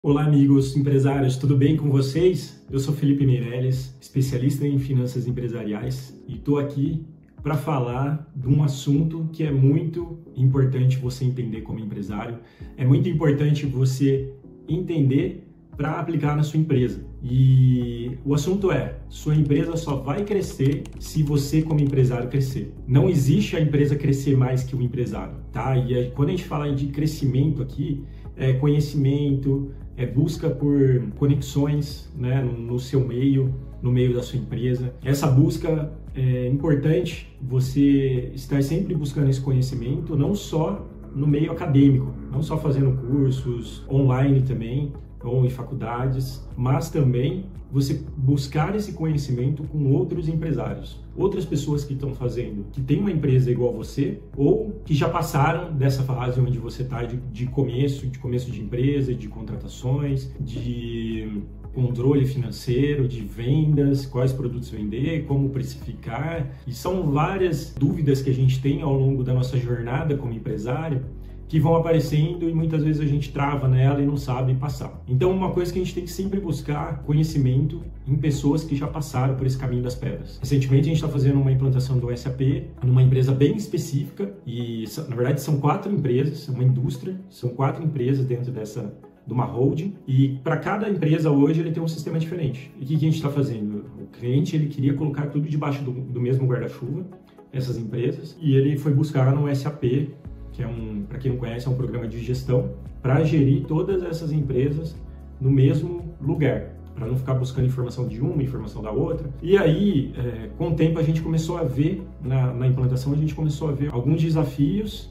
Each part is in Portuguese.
Olá, amigos empresários, tudo bem com vocês? Eu sou Felipe Meirelles, especialista em finanças empresariais e estou aqui para falar de um assunto que é muito importante você entender como empresário. É muito importante você entender para aplicar na sua empresa. E o assunto é, sua empresa só vai crescer se você como empresário crescer. Não existe a empresa crescer mais que o empresário, tá? E quando a gente fala de crescimento aqui, é conhecimento, é busca por conexões, né, no seu meio, no meio da sua empresa. Essa busca é importante, você estar sempre buscando esse conhecimento, não só no meio acadêmico, não só fazendo cursos online também, ou em faculdades, mas também você buscar esse conhecimento com outros empresários, outras pessoas que estão fazendo, que tem uma empresa igual a você, ou que já passaram dessa fase onde você está de começo de empresa, de contratações, de controle financeiro, de vendas, quais produtos vender, como precificar. E são várias dúvidas que a gente tem ao longo da nossa jornada como empresário, que vão aparecendo e muitas vezes a gente trava nela e não sabe passar. Então, uma coisa que a gente tem que sempre buscar conhecimento em pessoas que já passaram por esse caminho das pedras. Recentemente, a gente está fazendo uma implantação do SAP numa empresa bem específica e, na verdade, são 4 empresas, é uma indústria, são 4 empresas dentro de uma holding, e para cada empresa hoje ele tem um sistema diferente. E o que a gente está fazendo? O cliente ele queria colocar tudo debaixo do mesmo guarda-chuva, essas empresas, e ele foi buscar no SAP, que é para quem não conhece, é um programa de gestão, para gerir todas essas empresas no mesmo lugar, para não ficar buscando informação de uma, informação da outra. E aí, com o tempo, a gente começou a ver, na implantação, a gente começou a ver alguns desafios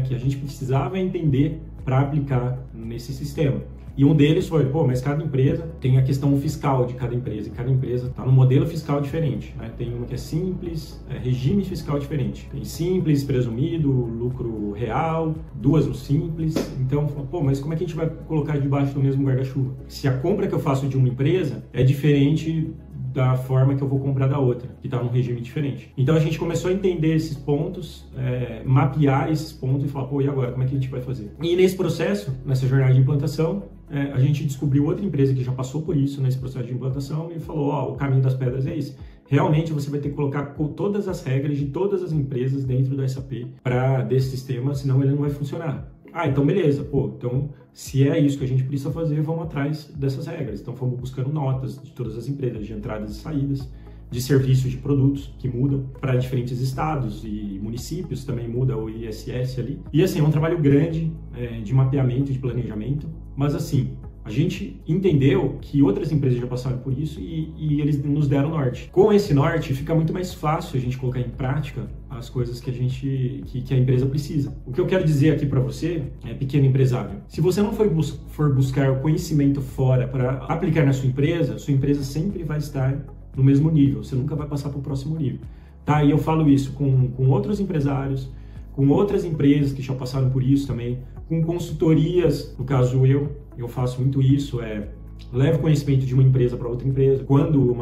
que a gente precisava entender para aplicar nesse sistema. E um deles foi, mas cada empresa tem a questão fiscal de cada empresa, e cada empresa está num modelo fiscal diferente, né? Tem uma que é simples, regime fiscal diferente. Tem simples, presumido, lucro real, 2 no simples. Então, mas como é que a gente vai colocar debaixo do mesmo guarda-chuva? Se a compra que eu faço de uma empresa é diferente da forma que eu vou comprar da outra, que está num regime diferente. Então a gente começou a entender esses pontos, mapear esses pontos e falar, e agora, como é que a gente vai fazer? E nesse processo, nessa jornada de implantação, a gente descobriu outra empresa que já passou por isso nesse processo de implantação e falou, o caminho das pedras é esse. Realmente você vai ter que colocar todas as regras de todas as empresas dentro do SAP desse sistema, senão ele não vai funcionar. Então beleza, então se é isso que a gente precisa fazer, vamos atrás dessas regras. Então fomos buscando notas de todas as empresas, de entradas e saídas, de serviços de produtos que mudam para diferentes estados e municípios, também muda o ISS ali. E assim, é um trabalho grande de mapeamento, de planejamento, mas assim, a gente entendeu que outras empresas já passaram por isso e eles nos deram norte. Com esse norte, fica muito mais fácil a gente colocar em prática as coisas que a empresa precisa. O que eu quero dizer aqui para você, pequeno empresário, se você não for buscar o conhecimento fora para aplicar na sua empresa sempre vai estar no mesmo nível, você nunca vai passar para o próximo nível. E eu falo isso com outros empresários, com outras empresas que já passaram por isso também, com consultorias, no caso eu faço muito isso, levo conhecimento de uma empresa para outra empresa. Quando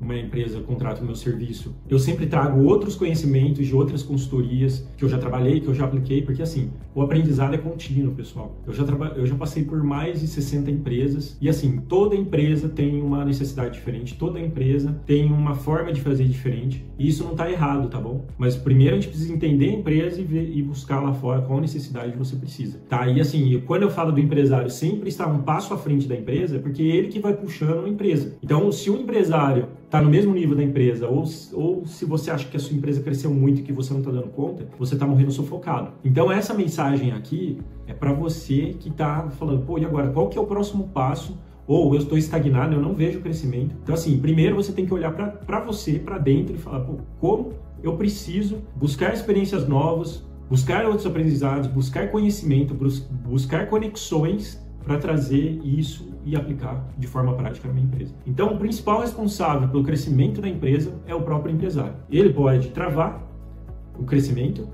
uma empresa contrata o meu serviço, eu sempre trago outros conhecimentos de outras consultorias que eu já trabalhei, que eu já apliquei, porque assim, o aprendizado é contínuo, pessoal. Eu já passei por mais de 60 empresas e assim, toda empresa tem uma necessidade diferente, toda empresa tem uma forma de fazer diferente e isso não está errado, tá bom? Mas primeiro a gente precisa entender a empresa e buscar lá fora qual necessidade você precisa, tá? E assim, quando eu falo do empresário sempre estar um passo à frente da empresa, é porque é ele que vai puxando a empresa. Então, se o empresário está no mesmo nível da empresa, ou se você acha que a sua empresa cresceu muito e que você não está dando conta, você está morrendo sufocado. Então essa mensagem aqui é para você que está falando, e agora, qual que é o próximo passo? Ou eu estou estagnado, eu não vejo crescimento. Então assim, primeiro você tem que olhar para você, para dentro e falar, como eu preciso buscar experiências novas, buscar outros aprendizados, buscar conhecimento, buscar conexões para trazer isso e aplicar de forma prática na minha empresa. Então, o principal responsável pelo crescimento da empresa é o próprio empresário. Ele pode travar o crescimento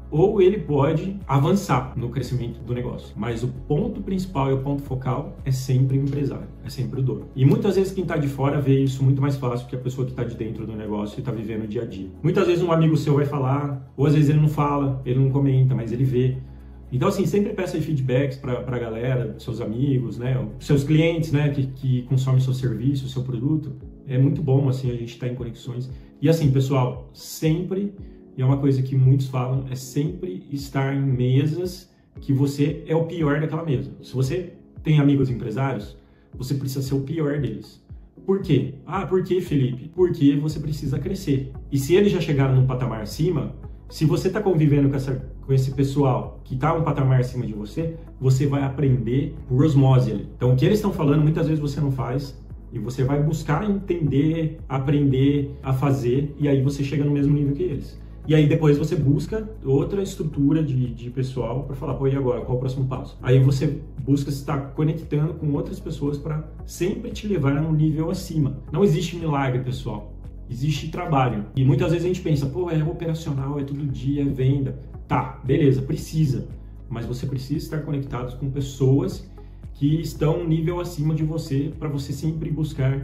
ou ele pode avançar no crescimento do negócio. Mas o ponto principal e o ponto focal é sempre o empresário, é sempre o dono. E muitas vezes quem está de fora vê isso muito mais fácil que a pessoa que está de dentro do negócio e está vivendo o dia a dia. Muitas vezes um amigo seu vai falar, ou às vezes ele não fala, ele não comenta, mas ele vê. Então, assim, sempre peça feedbacks para a galera, seus amigos, né, seus clientes, né, que consomem seu serviço, seu produto. É muito bom, assim, a gente estar em conexões. E assim, pessoal, sempre, e é uma coisa que muitos falam, é sempre estar em mesas que você é o pior daquela mesa. Se você tem amigos empresários, você precisa ser o pior deles. Por quê? Por quê, Felipe? Porque você precisa crescer. E se eles já chegaram num patamar acima, se você está convivendo com esse pessoal que está um patamar acima de você, você vai aprender por osmose ali. Então, o que eles estão falando, muitas vezes você não faz, e você vai buscar entender, aprender a fazer, e aí você chega no mesmo nível que eles. E aí depois você busca outra estrutura de pessoal para falar, pô, e agora? Qual o próximo passo? Aí você busca se estar conectando com outras pessoas para sempre te levar a um nível acima. Não existe milagre, pessoal. Existe trabalho. E muitas vezes a gente pensa, pô, é operacional, é todo dia, é venda. Tá, beleza, precisa. Mas você precisa estar conectado com pessoas que estão um nível acima de você para você sempre buscar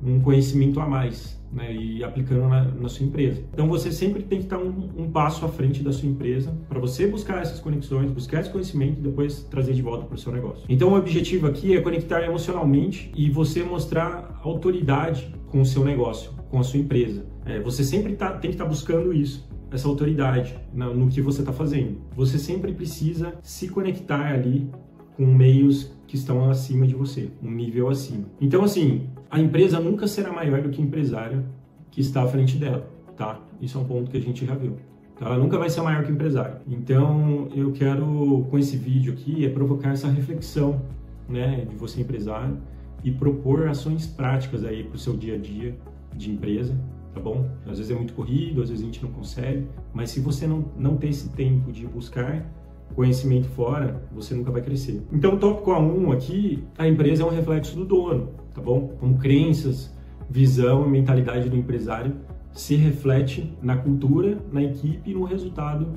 um conhecimento a mais, né, e aplicando na sua empresa. Então você sempre tem que estar um passo à frente da sua empresa para você buscar essas conexões, buscar esse conhecimento e depois trazer de volta para o seu negócio. Então o objetivo aqui é conectar emocionalmente e você mostrar autoridade com o seu negócio, com a sua empresa. Você sempre tem que estar buscando isso, essa autoridade no que você está fazendo. Você sempre precisa se conectar ali com meios que estão acima de você, um nível acima. Então, assim, a empresa nunca será maior do que o empresário que está à frente dela, tá? Isso é um ponto que a gente já viu. Então, ela nunca vai ser maior que o empresário. Então, eu quero, com esse vídeo aqui, provocar essa reflexão, né, de você empresário e propor ações práticas aí para o seu dia a dia de empresa, tá bom? Às vezes é muito corrido, às vezes a gente não consegue, mas se você não tem esse tempo de buscar conhecimento fora, você nunca vai crescer. Então, o tópico A1 aqui, a empresa é um reflexo do dono, tá bom? Como crenças, visão e mentalidade do empresário se reflete na cultura, na equipe e no resultado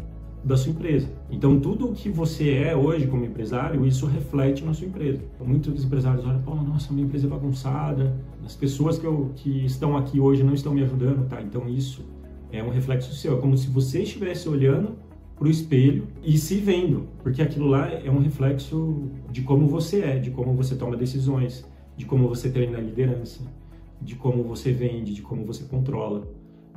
da sua empresa. Então, tudo o que você é hoje como empresário, isso reflete na sua empresa. Muitos empresários olham, pô, nossa, minha empresa é bagunçada, as pessoas que estão aqui hoje não estão me ajudando, tá? Então, isso é um reflexo seu. É como se você estivesse olhando para o espelho e se vendo, porque aquilo lá é um reflexo de como você é, de como você toma decisões, de como você treina a liderança, de como você vende, de como você controla.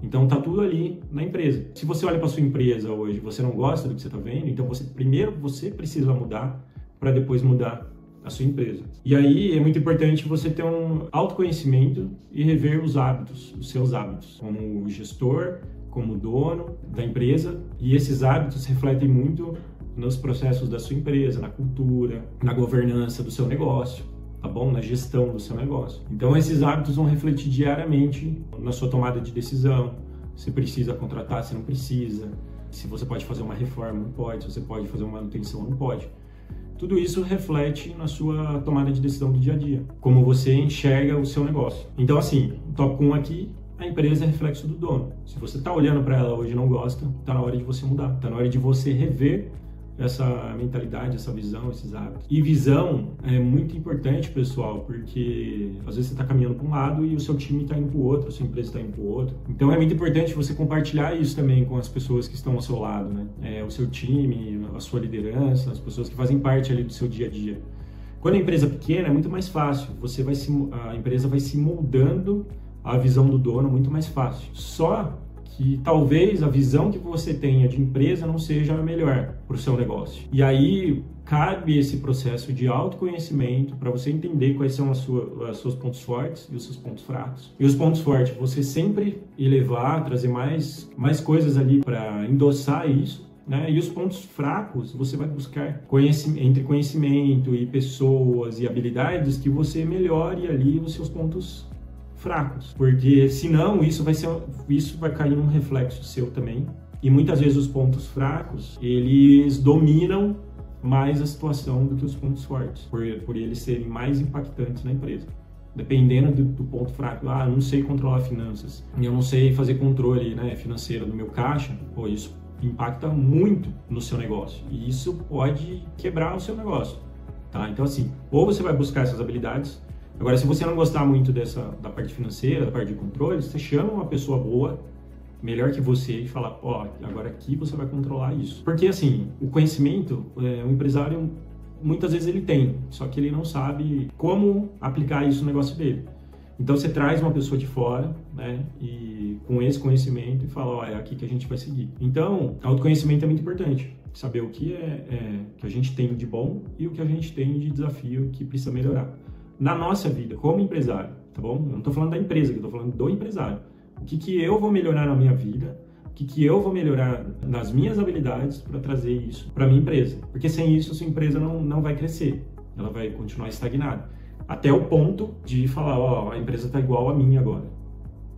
Então tá tudo ali na empresa. Se você olha para sua empresa hoje, você não gosta do que você está vendo, então primeiro você precisa mudar para depois mudar a sua empresa. E aí é muito importante você ter um autoconhecimento e rever os hábitos, os seus hábitos, como gestor, como dono da empresa, e esses hábitos refletem muito nos processos da sua empresa, na cultura, na governança do seu negócio, tá bom? Na gestão do seu negócio. Então esses hábitos vão refletir diariamente na sua tomada de decisão, se precisa contratar, se não precisa, se você pode fazer uma reforma, não pode, se você pode fazer uma manutenção, não pode. Tudo isso reflete na sua tomada de decisão do dia a dia, como você enxerga o seu negócio. Então assim, o tópico 1 aqui, a empresa é reflexo do dono. Se você está olhando para ela hoje e não gosta, está na hora de você mudar. Está na hora de você rever essa mentalidade, essa visão, esses hábitos. E visão é muito importante, pessoal, porque às vezes você está caminhando para um lado e o seu time está indo para o outro, a sua empresa está indo para o outro. Então é muito importante você compartilhar isso também com as pessoas que estão ao seu lado, né? O seu time, a sua liderança, as pessoas que fazem parte ali do seu dia a dia. Quando a empresa é pequena, é muito mais fácil. A empresa vai se moldando a visão do dono muito mais fácil. Só que talvez a visão que você tenha de empresa não seja a melhor para o seu negócio. E aí cabe esse processo de autoconhecimento para você entender quais são os seus pontos fortes e os seus pontos fracos. E os pontos fortes, você sempre elevar, trazer mais coisas ali para endossar isso, né? E os pontos fracos, você vai buscar entre conhecimento e pessoas e habilidades que você melhore ali os seus pontos fracos, porque senão isso vai cair num reflexo seu também, e muitas vezes os pontos fracos, eles dominam mais a situação do que os pontos fortes, por eles serem mais impactantes na empresa. Dependendo do ponto fraco, eu não sei controlar finanças, eu não sei fazer controle, né, financeiro do meu caixa, isso impacta muito no seu negócio, e isso pode quebrar o seu negócio, tá? Então assim, ou você vai buscar essas habilidades. Agora, se você não gostar muito da parte financeira, da parte de controle, você chama uma pessoa boa melhor que você e falar, ó, agora aqui você vai controlar isso. Porque assim, o conhecimento, o empresário muitas vezes ele tem, só que ele não sabe como aplicar isso no negócio dele. Então você traz uma pessoa de fora, né, e com esse conhecimento e fala, ó, é aqui que a gente vai seguir. Então, autoconhecimento é muito importante. Saber o que que a gente tem de bom e o que a gente tem de desafio que precisa melhorar. Na nossa vida, como empresário, tá bom? Eu não tô falando da empresa, eu tô falando do empresário. O que eu vou melhorar na minha vida, o que eu vou melhorar nas minhas habilidades para trazer isso para minha empresa. Porque sem isso, a sua empresa não vai crescer, ela vai continuar estagnada. Até o ponto de falar, ó, a empresa está igual a minha agora.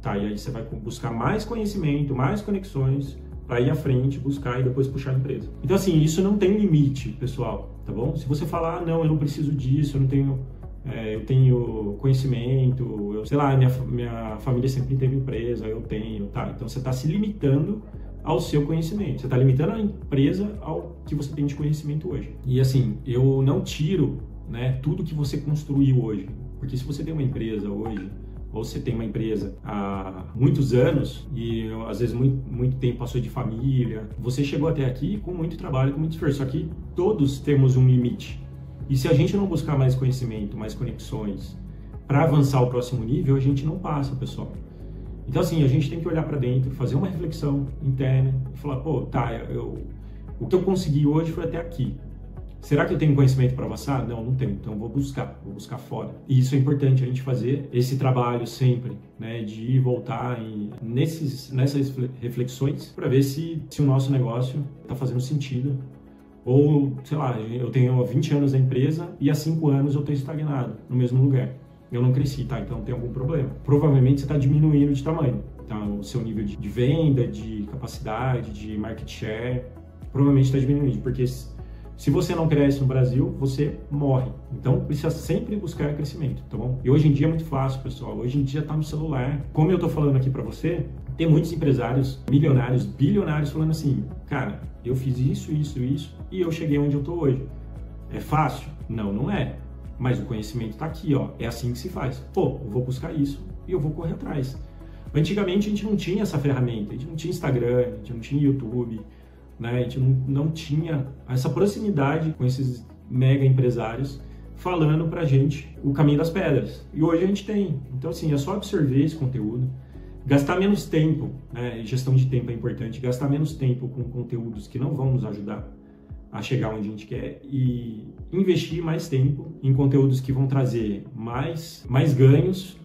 Tá, e aí você vai buscar mais conhecimento, mais conexões para ir à frente, buscar e depois puxar a empresa. Então, assim, isso não tem limite, pessoal, tá bom? Se você falar, não, eu não preciso disso, eu não tenho... eu tenho conhecimento, sei lá, minha família sempre teve empresa, eu tenho, tá? Então você está se limitando ao seu conhecimento, você está limitando a empresa ao que você tem de conhecimento hoje. E assim, eu não tiro, né, tudo que você construiu hoje, porque se você tem uma empresa hoje, ou você tem uma empresa há muitos anos e às vezes muito tempo passou de família, você chegou até aqui com muito trabalho, com muito esforço, só que todos temos um limite. E se a gente não buscar mais conhecimento, mais conexões, para avançar ao próximo nível, a gente não passa, pessoal. Então, assim, a gente tem que olhar para dentro, fazer uma reflexão interna e falar, pô, tá, o que eu consegui hoje foi até aqui. Será que eu tenho conhecimento para avançar? Não, não tenho, então vou buscar fora. E isso é importante, a gente fazer esse trabalho sempre, né, de ir voltar nessas reflexões para ver se o nosso negócio está fazendo sentido. Ou, sei lá, eu tenho 20 anos na empresa e há 5 anos eu estou estagnado no mesmo lugar. Eu não cresci, tá? Então tem algum problema. Provavelmente você está diminuindo de tamanho, tá? O seu nível de venda, de capacidade, de market share, provavelmente está diminuindo, porque se você não cresce no Brasil, você morre. Então precisa sempre buscar crescimento, tá bom? E hoje em dia é muito fácil, pessoal. Hoje em dia está no celular. Como eu estou falando aqui para você, tem muitos empresários milionários, bilionários falando assim, cara, eu fiz isso e eu cheguei onde eu tô hoje. É fácil? Não, não é. Mas o conhecimento tá aqui, ó. É assim que se faz. Pô, eu vou buscar isso e eu vou correr atrás. Antigamente a gente não tinha essa ferramenta, a gente não tinha Instagram, a gente não tinha YouTube, né? A gente não tinha essa proximidade com esses mega empresários falando pra gente o caminho das pedras. E hoje a gente tem. Então, assim, é só absorver esse conteúdo, gastar menos tempo, né? Gestão de tempo é importante, gastar menos tempo com conteúdos que não vão nos ajudar a chegar onde a gente quer e investir mais tempo em conteúdos que vão trazer mais ganhos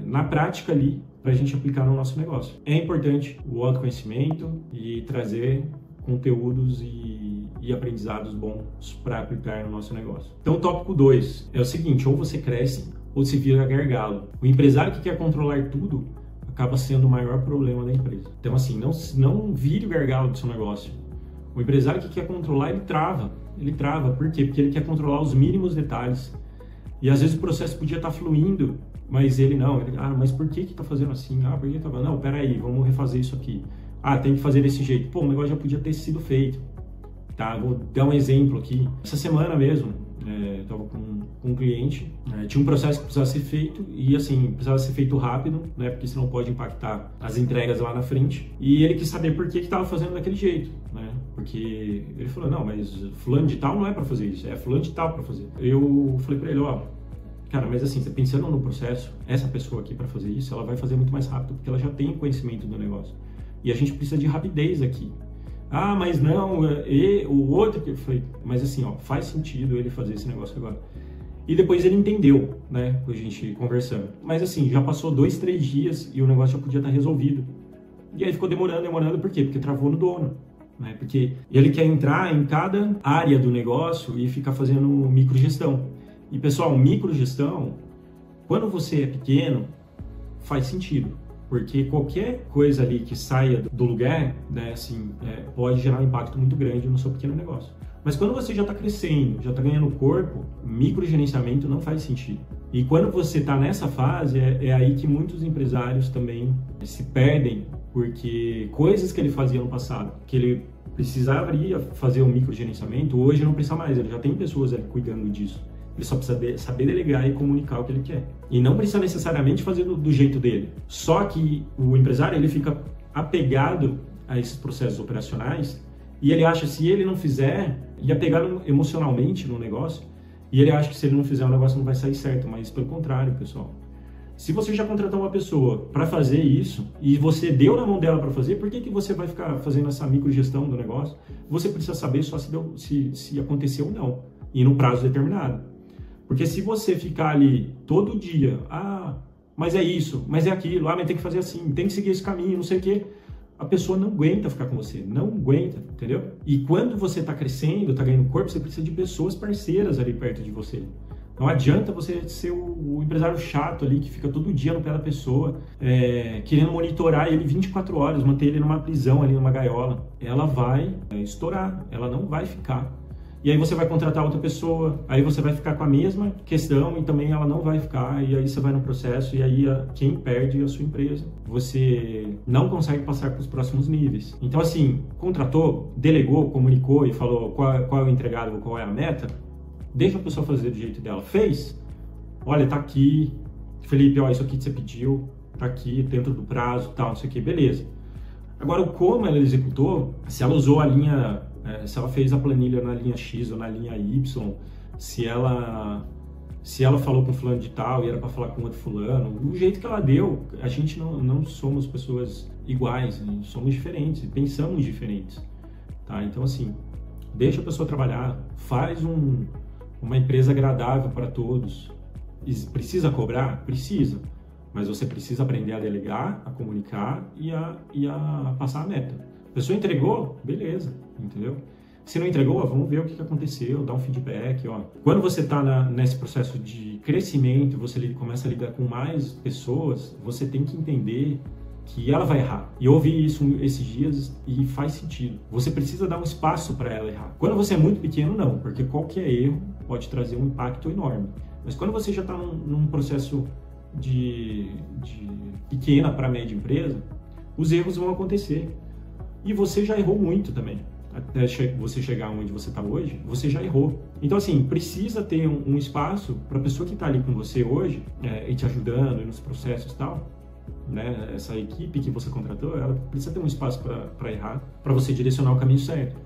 na prática ali para a gente aplicar no nosso negócio. É importante o autoconhecimento e trazer conteúdos e aprendizados bons para aplicar no nosso negócio. Então, o tópico 2 é o seguinte, ou você cresce ou se vira gargalo. O empresário que quer controlar tudo acaba sendo o maior problema da empresa. Então, assim, não vire o gargalo do seu negócio. O empresário que quer controlar, ele trava. Por quê? Porque ele quer controlar os mínimos detalhes. E às vezes o processo podia estar fluindo, mas ele não. Mas por que está fazendo assim? Por que tá... Não, peraí, vamos refazer isso aqui. Tem que fazer desse jeito. Pô, o negócio já podia ter sido feito. Tá? Vou dar um exemplo aqui. Essa semana mesmo, eu estava com um cliente, tinha um processo que precisava ser feito e assim, precisava ser feito rápido, né? Porque senão pode impactar as entregas lá na frente. E ele quis saber por que estava fazendo daquele jeito, né? Porque ele falou, não, mas fulano de tal não é para fazer isso, é fulano de tal para fazer. Eu falei para ele, cara, mas assim, você pensando no processo, essa pessoa aqui para fazer isso, ela vai fazer muito mais rápido, porque ela já tem conhecimento do negócio. E a gente precisa de rapidez aqui. Mas não, o outro que eu falei, mas assim, faz sentido ele fazer esse negócio agora. E depois ele entendeu, né, com a gente conversando. Mas assim, já passou 2, 3 dias e o negócio já podia estar resolvido. E aí ficou demorando, por quê? Porque travou no dono, né? Porque ele quer entrar em cada área do negócio e ficar fazendo microgestão. E pessoal, microgestão, quando você é pequeno, faz sentido. Porque qualquer coisa ali que saia do lugar, né, assim, pode gerar um impacto muito grande no seu pequeno negócio. Mas quando você já está crescendo, já está ganhando corpo, microgerenciamento não faz sentido. E quando você está nessa fase, é aí que muitos empresários também se perdem, porque coisas que ele fazia no passado, que ele precisaria fazer um microgerenciamento, hoje não precisa mais, ele já tem pessoas ali cuidando disso. Ele só precisa saber delegar e comunicar o que ele quer. E não precisa necessariamente fazer do jeito dele. Só que o empresário, ele fica apegado a esses processos operacionais e ele acha que se ele não fizer, ele é apegado emocionalmente no negócio e ele acha que se ele não fizer o negócio não vai sair certo, mas pelo contrário, pessoal. Se você já contratou uma pessoa para fazer isso e você deu na mão dela para fazer, por que você vai ficar fazendo essa microgestão do negócio? Você precisa saber só se aconteceu ou não e no prazo determinado. Porque se você ficar ali todo dia, mas é isso, mas é aquilo, mas tem que fazer assim, tem que seguir esse caminho, não sei o quê, a pessoa não aguenta ficar com você, não aguenta, entendeu? E quando você está crescendo, está ganhando corpo, você precisa de pessoas parceiras ali perto de você. Não adianta você ser o empresário chato ali, que fica todo dia no pé da pessoa, querendo monitorar ele 24 horas, manter ele numa prisão ali, numa gaiola. Ela vai estourar, ela não vai ficar. E aí você vai contratar outra pessoa, aí você vai ficar com a mesma questão e também ela não vai ficar, e aí você vai no processo e aí quem perde é a sua empresa. Você não consegue passar para os próximos níveis. Então assim, contratou, delegou, comunicou e falou qual é o entregado, qual é a meta, deixa a pessoa fazer do jeito dela. Fez? Olha, tá aqui, Felipe, ó, isso aqui que você pediu, tá aqui dentro do prazo, tal, não sei o que, beleza. Agora, como ela executou, se ela usou a linha... se ela fez a planilha na linha X ou na linha Y, se ela falou com fulano de tal e era para falar com outro fulano, do jeito que ela deu, a gente não somos pessoas iguais, né? Somos diferentes, pensamos diferentes, tá? Então assim, deixa a pessoa trabalhar, faz uma empresa agradável para todos. Precisa cobrar? Precisa, mas você precisa aprender a delegar, a comunicar e a passar a meta. A pessoa entregou? Beleza, entendeu? Se não entregou, vamos ver o que aconteceu, dar um feedback, ó. Quando você está nesse processo de crescimento, você começa a lidar com mais pessoas, você tem que entender que ela vai errar. E eu ouvi isso esses dias e faz sentido. Você precisa dar um espaço para ela errar. Quando você é muito pequeno, não, porque qualquer erro pode trazer um impacto enorme. Mas quando você já está num processo de pequena para média empresa, os erros vão acontecer. E você já errou muito também. Até você chegar onde você está hoje, você já errou. Então, assim, precisa ter um espaço para a pessoa que está ali com você hoje, e te ajudando nos processos e tal, né? Essa equipe que você contratou, ela precisa ter um espaço para errar, para você direcionar o caminho certo,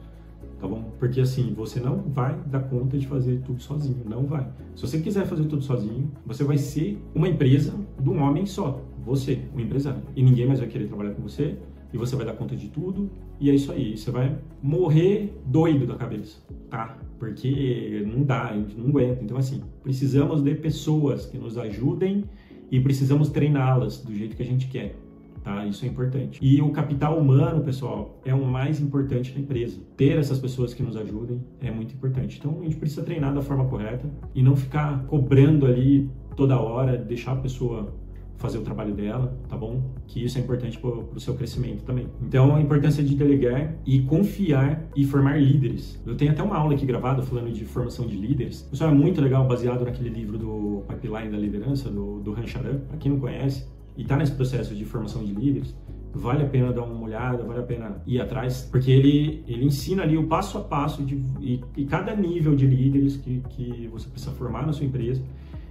tá bom? Porque, assim, você não vai dar conta de fazer tudo sozinho, não vai. Se você quiser fazer tudo sozinho, você vai ser uma empresa de um homem só, você, o empresário. E ninguém mais vai querer trabalhar com você, e você vai dar conta de tudo, e é isso aí. Você vai morrer doido da cabeça, tá? Porque não dá, a gente não aguenta. Então, assim, precisamos de pessoas que nos ajudem e precisamos treiná-las do jeito que a gente quer, tá? Isso é importante. E o capital humano, pessoal, é o mais importante da empresa. Ter essas pessoas que nos ajudem é muito importante. Então, a gente precisa treinar da forma correta e não ficar cobrando ali toda hora, deixar a pessoa fazer o trabalho dela, tá bom? Que isso é importante para o seu crescimento também. Então, a importância de delegar e confiar e formar líderes. Eu tenho até uma aula aqui gravada falando de formação de líderes. Isso é muito legal, baseado naquele livro do Pipeline da Liderança, do Han Charan. Para quem não conhece e está nesse processo de formação de líderes, vale a pena dar uma olhada, vale a pena ir atrás, porque ele ensina ali o passo a passo e cada nível de líderes que você precisa formar na sua empresa.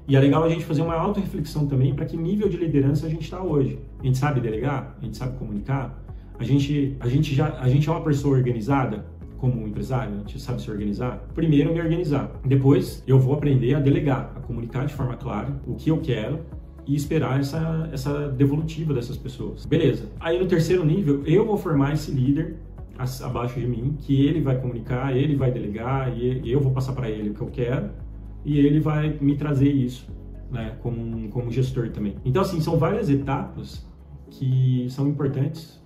E é legal a gente fazer uma auto-reflexão também para que nível de liderança a gente está hoje. A gente sabe delegar? A gente sabe comunicar? A gente é uma pessoa organizada como um empresário? A gente sabe se organizar? Primeiro me organizar. Depois eu vou aprender a delegar, a comunicar de forma clara o que eu quero e esperar essa devolutiva dessas pessoas. Beleza. Aí no terceiro nível eu vou formar esse líder abaixo de mim, que ele vai comunicar, ele vai delegar e eu vou passar para ele o que eu quero. E ele vai me trazer isso, né, como gestor também. Então, assim, são várias etapas que são importantes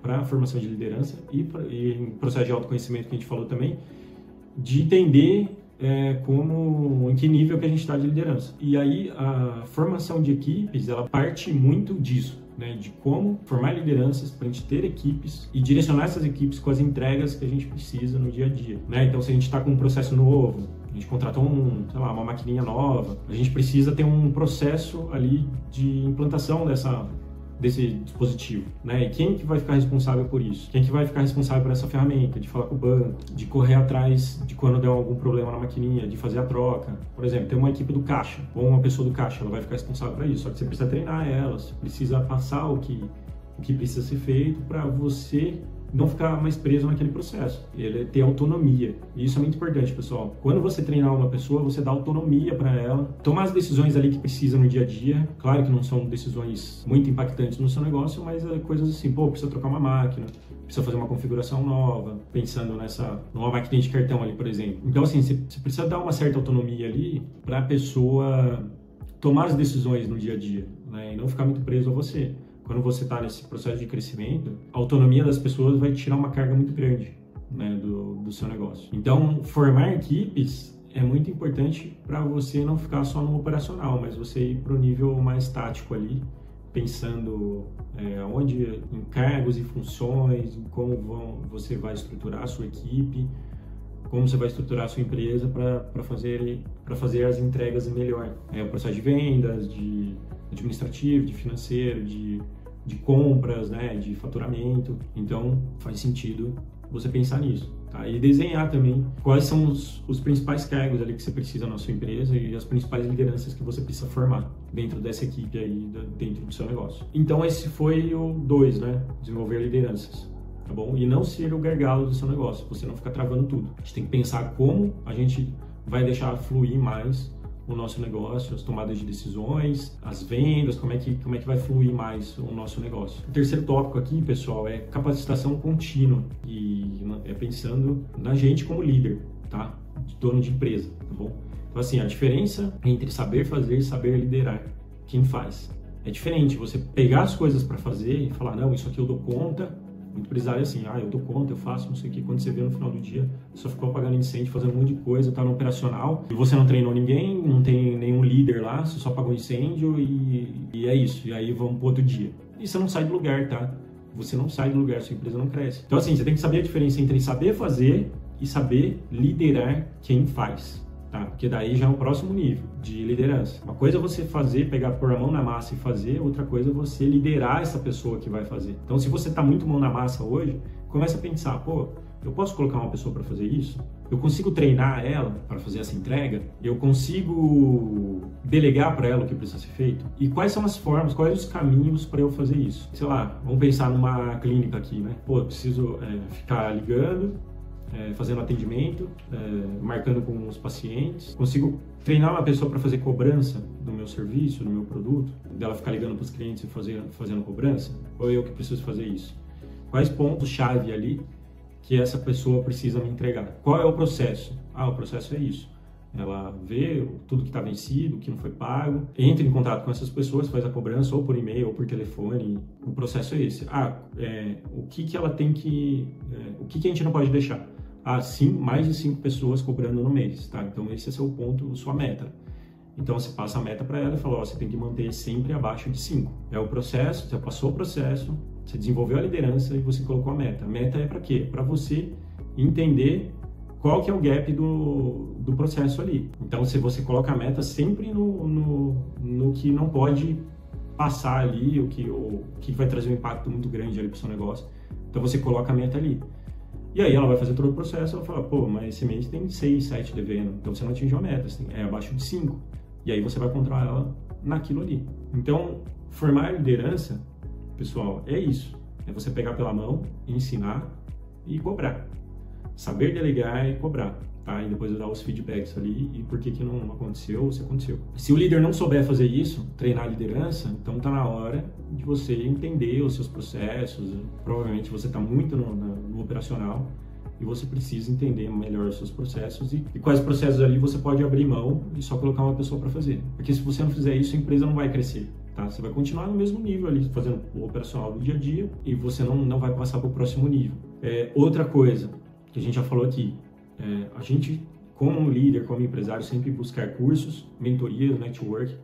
para a formação de liderança e em processo de autoconhecimento que a gente falou também, de entender em que nível que a gente está de liderança. E aí, a formação de equipes, ela parte muito disso, né, de como formar lideranças para a gente ter equipes e direcionar essas equipes com as entregas que a gente precisa no dia a dia, né? Então, se a gente está com um processo novo, a gente contratou uma maquininha nova, a gente precisa ter um processo ali de implantação desse dispositivo, né? E quem que vai ficar responsável por isso? Quem que vai ficar responsável por essa ferramenta? De falar com o banco, de correr atrás de quando der algum problema na maquininha, de fazer a troca. Por exemplo, tem uma equipe do caixa, ou uma pessoa do caixa, ela vai ficar responsável para isso, só que você precisa treinar ela, você precisa passar o que o que precisa ser feito para você não ficar mais preso naquele processo. Ele ter autonomia. E isso é muito importante, pessoal. Quando você treinar uma pessoa, você dá autonomia para ela tomar as decisões ali que precisa no dia a dia. Claro que não são decisões muito impactantes no seu negócio, mas é coisas assim, pô, precisa trocar uma máquina, precisa fazer uma configuração nova, pensando numa máquina de cartão ali, por exemplo. Então, assim, você precisa dar uma certa autonomia ali para a pessoa tomar as decisões no dia a dia, né? E não ficar muito preso a você. Quando você está nesse processo de crescimento, a autonomia das pessoas vai tirar uma carga muito grande, né, do seu negócio. Então, formar equipes é muito importante para você não ficar só no operacional, mas você ir para o nível mais tático ali, pensando onde em cargos e funções, em como você vai estruturar a sua equipe, como você vai estruturar a sua empresa para fazer as entregas melhor. O processo de vendas, de administrativo, de financeiro, de compras, né, de faturamento. Então, faz sentido você pensar nisso, tá? E desenhar também quais são os principais cargos ali que você precisa na sua empresa e as principais lideranças que você precisa formar dentro dessa equipe aí, dentro do seu negócio. Então, esse foi o 2, né? Desenvolver lideranças, tá bom? E não ser o gargalo do seu negócio, você não ficar travando tudo. A gente tem que pensar como a gente vai deixar fluir mais o nosso negócio, as tomadas de decisões, as vendas, como é que vai fluir mais o nosso negócio. O terceiro tópico aqui, pessoal, é capacitação contínua e é pensando na gente como líder, tá? Dono de empresa, tá bom? Então, assim, a diferença entre saber fazer e saber liderar, quem faz. É diferente você pegar as coisas para fazer e falar, não, isso aqui eu dou conta. Muito empresário é assim, eu dou conta, eu faço, não sei o que. Quando você vê no final do dia, só ficou apagando incêndio, fazendo um monte de coisa, tá no operacional, e você não treinou ninguém, não tem nenhum líder lá, você só apagou incêndio e é isso. E aí vamos pro outro dia. E você não sai do lugar, tá? Você não sai do lugar, sua empresa não cresce. Então, assim, você tem que saber a diferença entre saber fazer e saber liderar quem faz, tá? Porque daí já é um próximo nível de liderança. Uma coisa é você fazer, pôr a mão na massa e fazer, outra coisa é você liderar essa pessoa que vai fazer. Então, se você tá muito mão na massa hoje, começa a pensar, pô, eu posso colocar uma pessoa para fazer isso? Eu consigo treinar ela para fazer essa entrega? Eu consigo delegar para ela o que precisa ser feito? E quais são as formas, quais os caminhos para eu fazer isso? Sei lá, vamos pensar numa clínica aqui, né? Pô, eu preciso ficar ligando, fazendo atendimento, marcando com os pacientes. Consigo treinar uma pessoa para fazer cobrança do meu serviço, do meu produto, dela ficar ligando para os clientes e fazendo cobrança? Ou eu que preciso fazer isso? Quais pontos-chave ali que essa pessoa precisa me entregar? Qual é o processo? O processo é isso. Ela vê tudo que está vencido, o que não foi pago, entra em contato com essas pessoas, faz a cobrança ou por e-mail ou por telefone. O processo é esse. O que ela tem que... o que a gente não pode deixar? Sim, mais de 5 pessoas cobrando no mês, tá? Então esse é seu ponto, sua meta. Então você passa a meta para ela e fala, você tem que manter sempre abaixo de 5. É o processo, você passou o processo, você desenvolveu a liderança e você colocou a meta. A meta é para quê? Para você entender qual que é o gap do processo ali. Então se você coloca a meta sempre no que não pode passar ali, o que vai trazer um impacto muito grande ali para o seu negócio. Então você coloca a meta ali. E aí ela vai fazer todo o processo, ela fala, pô, mas esse mês tem 6, 7 devendo, então você não atingiu a meta, é abaixo de 5. E aí você vai controlar ela naquilo ali. Então, formar liderança, pessoal, é isso. É você pegar pela mão, ensinar e cobrar. Saber delegar e cobrar, tá? E depois dar os feedbacks ali e por que não aconteceu ou se aconteceu. Se o líder não souber fazer isso, treinar a liderança, então tá na hora de você entender os seus processos. Provavelmente você tá muito no operacional e você precisa entender melhor os seus processos e quais processos ali você pode abrir mão e só colocar uma pessoa para fazer. Porque se você não fizer isso, a empresa não vai crescer, tá? Você vai continuar no mesmo nível ali, fazendo o operacional do dia a dia e você não vai passar para o próximo nível. Outra coisa que a gente já falou aqui, a gente, como líder, como empresário, sempre buscar cursos, mentorias, network,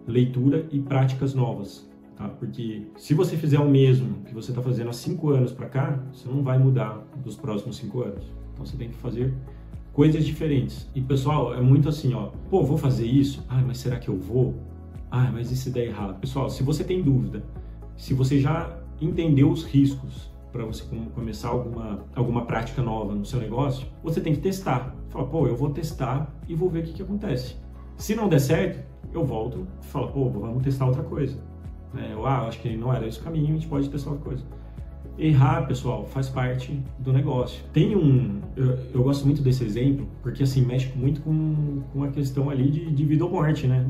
leitura e práticas novas, tá? Porque se você fizer o mesmo que você está fazendo há 5 anos para cá, você não vai mudar dos próximos 5 anos. Então você tem que fazer coisas diferentes. E pessoal, é muito assim, pô, vou fazer isso? Mas será que eu vou? Mas e se der errado? Pessoal, se você tem dúvida, se você já entendeu os riscos para você começar alguma prática nova no seu negócio, você tem que testar. Fala, pô, eu vou testar e vou ver o que acontece. Se não der certo, eu volto e falo, pô, vamos testar outra coisa. né? Ou, acho que não era esse o caminho, a gente pode testar outra coisa. Errar, pessoal, faz parte do negócio. Eu gosto muito desse exemplo, porque assim, mexe muito com a questão ali de vida ou morte, né,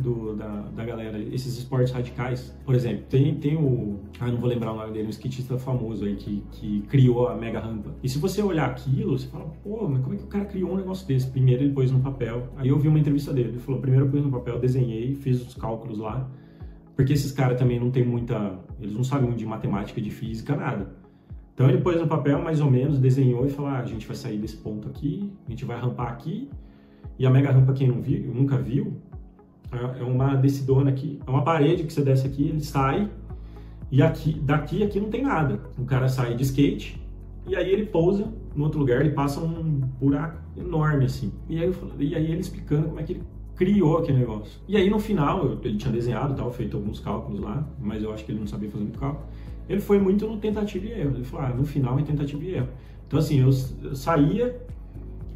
da galera, esses esportes radicais. Por exemplo, tem o, não vou lembrar o nome dele, um skatista famoso aí que criou a mega rampa. E se você olhar aquilo, você fala, pô, mas como é que o cara criou um negócio desse? Primeiro ele pôs no papel, aí eu vi uma entrevista dele, ele falou, primeiro eu pus no papel, desenhei, fiz os cálculos lá, porque esses caras também não tem eles não sabem muito de matemática, de física, nada. Então ele pôs no papel mais ou menos, desenhou e falou, a gente vai sair desse ponto aqui, a gente vai rampar aqui, e a mega rampa, quem nunca viu, é uma descidona aqui, é uma parede que você desce aqui, ele sai, e daqui não tem nada. O cara sai de skate, e aí ele pousa no outro lugar, ele passa um buraco enorme assim. E aí ele explicando como é que ele criou aquele negócio. E aí no final, ele tinha desenhado, feito alguns cálculos lá, mas eu acho que ele não sabia fazer muito cálculo. Ele foi muito no tentativa e erro. Ele falou, no final é tentativa e erro. Então assim, eu saía,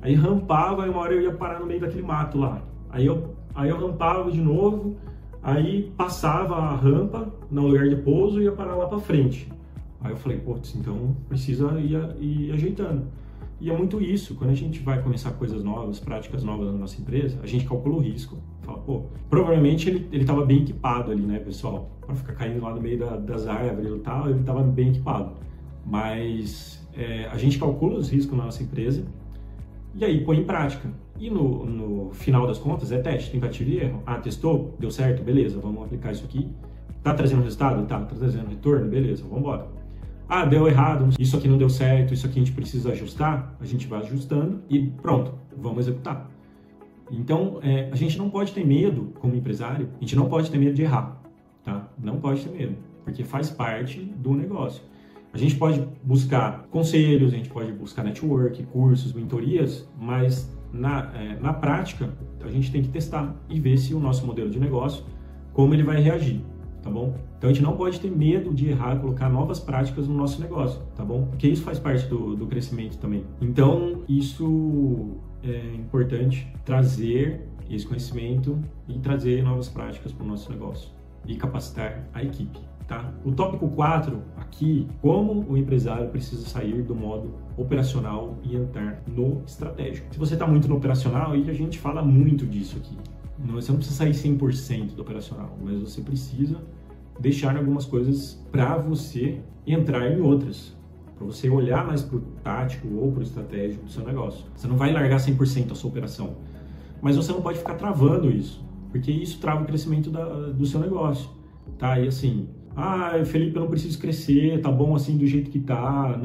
aí rampava, e uma hora eu ia parar no meio daquele mato lá. Aí eu rampava de novo, aí passava a rampa no lugar de pouso e ia parar lá pra frente. Aí eu falei, putz, então precisa ir ajeitando. E é muito isso, quando a gente vai começar coisas novas, práticas novas na nossa empresa, a gente calcula o risco. Fala, pô, provavelmente ele estava bem equipado ali, né, pessoal? Para ficar caindo lá no meio das árvores e tal, ele estava bem equipado. Mas a gente calcula os riscos na nossa empresa e aí põe em prática. E no final das contas é teste, tentativa e erro. Testou? Deu certo? Beleza, vamos aplicar isso aqui. Tá trazendo resultado? Tá trazendo retorno? Beleza, vamos embora. Deu errado, isso aqui não deu certo, isso aqui a gente precisa ajustar, a gente vai ajustando e pronto, vamos executar. Então, a gente não pode ter medo, como empresário, a gente não pode ter medo de errar, tá? Não pode ter medo, porque faz parte do negócio. A gente pode buscar conselhos, a gente pode buscar network, cursos, mentorias, mas na prática, a gente tem que testar e ver se o nosso modelo de negócio, como ele vai reagir. Tá bom? Então a gente não pode ter medo de errar, colocar novas práticas no nosso negócio, tá bom? Porque isso faz parte do crescimento também. Então isso é importante, trazer esse conhecimento e trazer novas práticas para o nosso negócio e capacitar a equipe, tá? O tópico 4 aqui, como o empresário precisa sair do modo operacional e entrar no estratégico. Se você está muito no operacional, e a gente fala muito disso aqui, você não precisa sair 100% do operacional, mas você precisa deixar algumas coisas para você entrar em outras, para você olhar mais para o tático ou para o estratégico do seu negócio. Você não vai largar 100% a sua operação, mas você não pode ficar travando isso, porque isso trava o crescimento do seu negócio, tá? E assim, Felipe, eu não preciso crescer, tá bom assim do jeito que tá.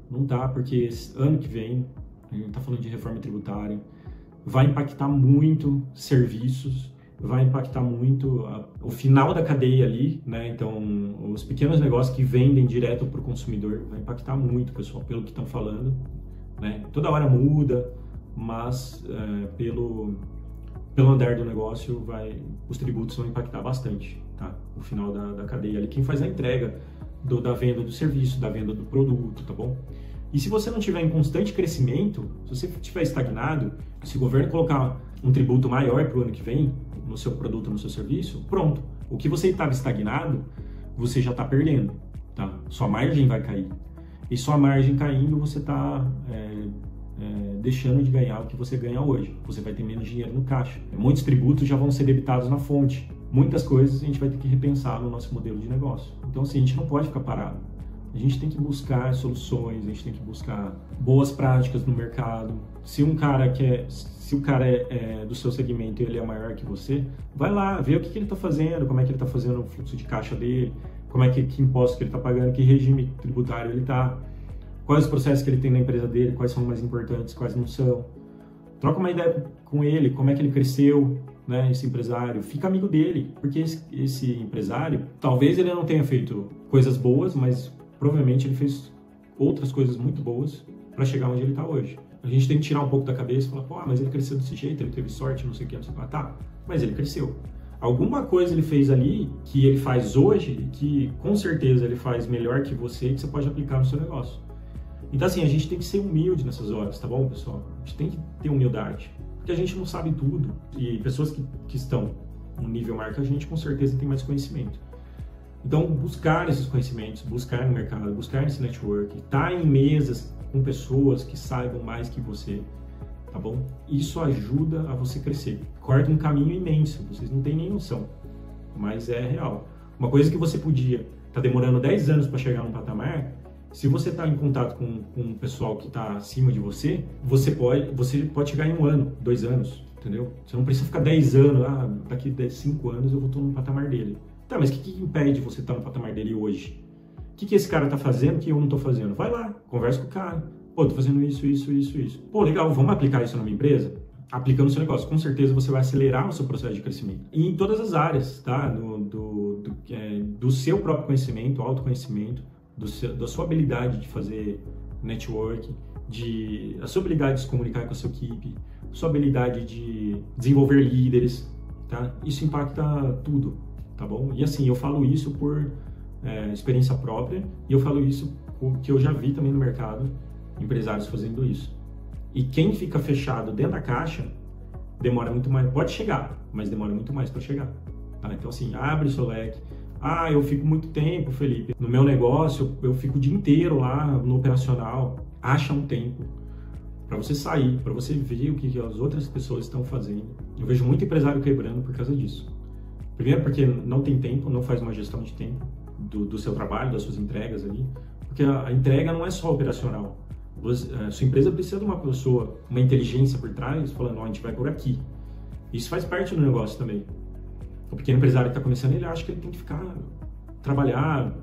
Não tá, porque ano que vem, a gente tá falando de reforma tributária, vai impactar muito serviços, vai impactar muito o final da cadeia ali, né? Então, os pequenos negócios que vendem direto para o consumidor, vai impactar muito, pessoal, pelo que estão falando, né? Toda hora muda, mas pelo andar do negócio, os tributos vão impactar bastante, tá? O final da cadeia ali, quem faz a entrega da venda do serviço, da venda do produto, tá bom? E se você não tiver em constante crescimento, se você estiver estagnado, se o governo colocar um tributo maior para o ano que vem, no seu produto, no seu serviço, pronto. O que você estava estagnado, você já está perdendo, tá? Sua margem vai cair. E sua margem caindo, você está deixando de ganhar o que você ganha hoje. Você vai ter menos dinheiro no caixa. Muitos tributos já vão ser debitados na fonte. Muitas coisas a gente vai ter que repensar no nosso modelo de negócio. Então, assim, a gente não pode ficar parado. A gente tem que buscar soluções, a gente tem que buscar boas práticas no mercado. Se o cara é do seu segmento e ele é maior que você, vai lá, vê o que ele está fazendo, como é que ele está fazendo o fluxo de caixa dele, como é que impostos que ele está pagando, que regime tributário ele está, quais os processos que ele tem na empresa dele, quais são mais importantes, quais não são. Troca uma ideia com ele, como é que ele cresceu, né, esse empresário, fica amigo dele, porque esse empresário, talvez ele não tenha feito coisas boas, mas provavelmente ele fez outras coisas muito boas para chegar onde ele está hoje. A gente tem que tirar um pouco da cabeça e falar, pô, mas ele cresceu desse jeito, ele teve sorte, não sei o que, não sei o que. Tá, mas ele cresceu. Alguma coisa ele fez ali que ele faz hoje, que com certeza ele faz melhor que você, que você pode aplicar no seu negócio. Então assim, a gente tem que ser humilde nessas horas, tá bom, pessoal? A gente tem que ter humildade, porque a gente não sabe tudo. E pessoas que estão no nível maior que a gente, com certeza tem mais conhecimento. Então, buscar esses conhecimentos, buscar no mercado, buscar esse network, estar em mesas com pessoas que saibam mais que você, tá bom? Isso ajuda a você crescer. Corta um caminho imenso, vocês não têm nem noção, mas é real. Uma coisa que você podia estar demorando 10 anos para chegar num patamar, se você está em contato com um pessoal que está acima de você, você pode chegar em 1 ano, 2 anos, entendeu? Você não precisa ficar 10 anos, daqui 5 anos eu vou estar no patamar dele. Tá, mas o que impede você estar no patamar dele hoje? O que esse cara tá fazendo que eu não tô fazendo? Vai lá, conversa com o cara. Pô, tô fazendo isso. Pô, legal, vamos aplicar isso numa empresa? Aplicando o seu negócio, com certeza você vai acelerar o seu processo de crescimento. E em todas as áreas, tá? Do seu próprio conhecimento, autoconhecimento, da sua habilidade de fazer network, a sua habilidade de se comunicar com a sua equipe, sua habilidade de desenvolver líderes, tá? Isso impacta tudo, tá bom? E assim, eu falo isso por experiência própria e eu falo isso porque eu já vi também no mercado empresários fazendo isso. E quem fica fechado dentro da caixa demora muito mais, pode chegar, mas demora muito mais para chegar, tá? Então assim, abre o seu leque. Eu fico muito tempo, Felipe, no meu negócio, eu fico o dia inteiro lá no operacional. Acha um tempo para você sair, para você ver o que as outras pessoas estão fazendo. Eu vejo muito empresário quebrando por causa disso. Primeiro porque não tem tempo, não faz uma gestão de tempo do seu trabalho, das suas entregas ali, porque a entrega não é só operacional. Sua empresa precisa de uma pessoa, uma inteligência por trás, falando, a gente vai por aqui. Isso faz parte do negócio também. O pequeno empresário que está começando, ele acha que ele tem que trabalhar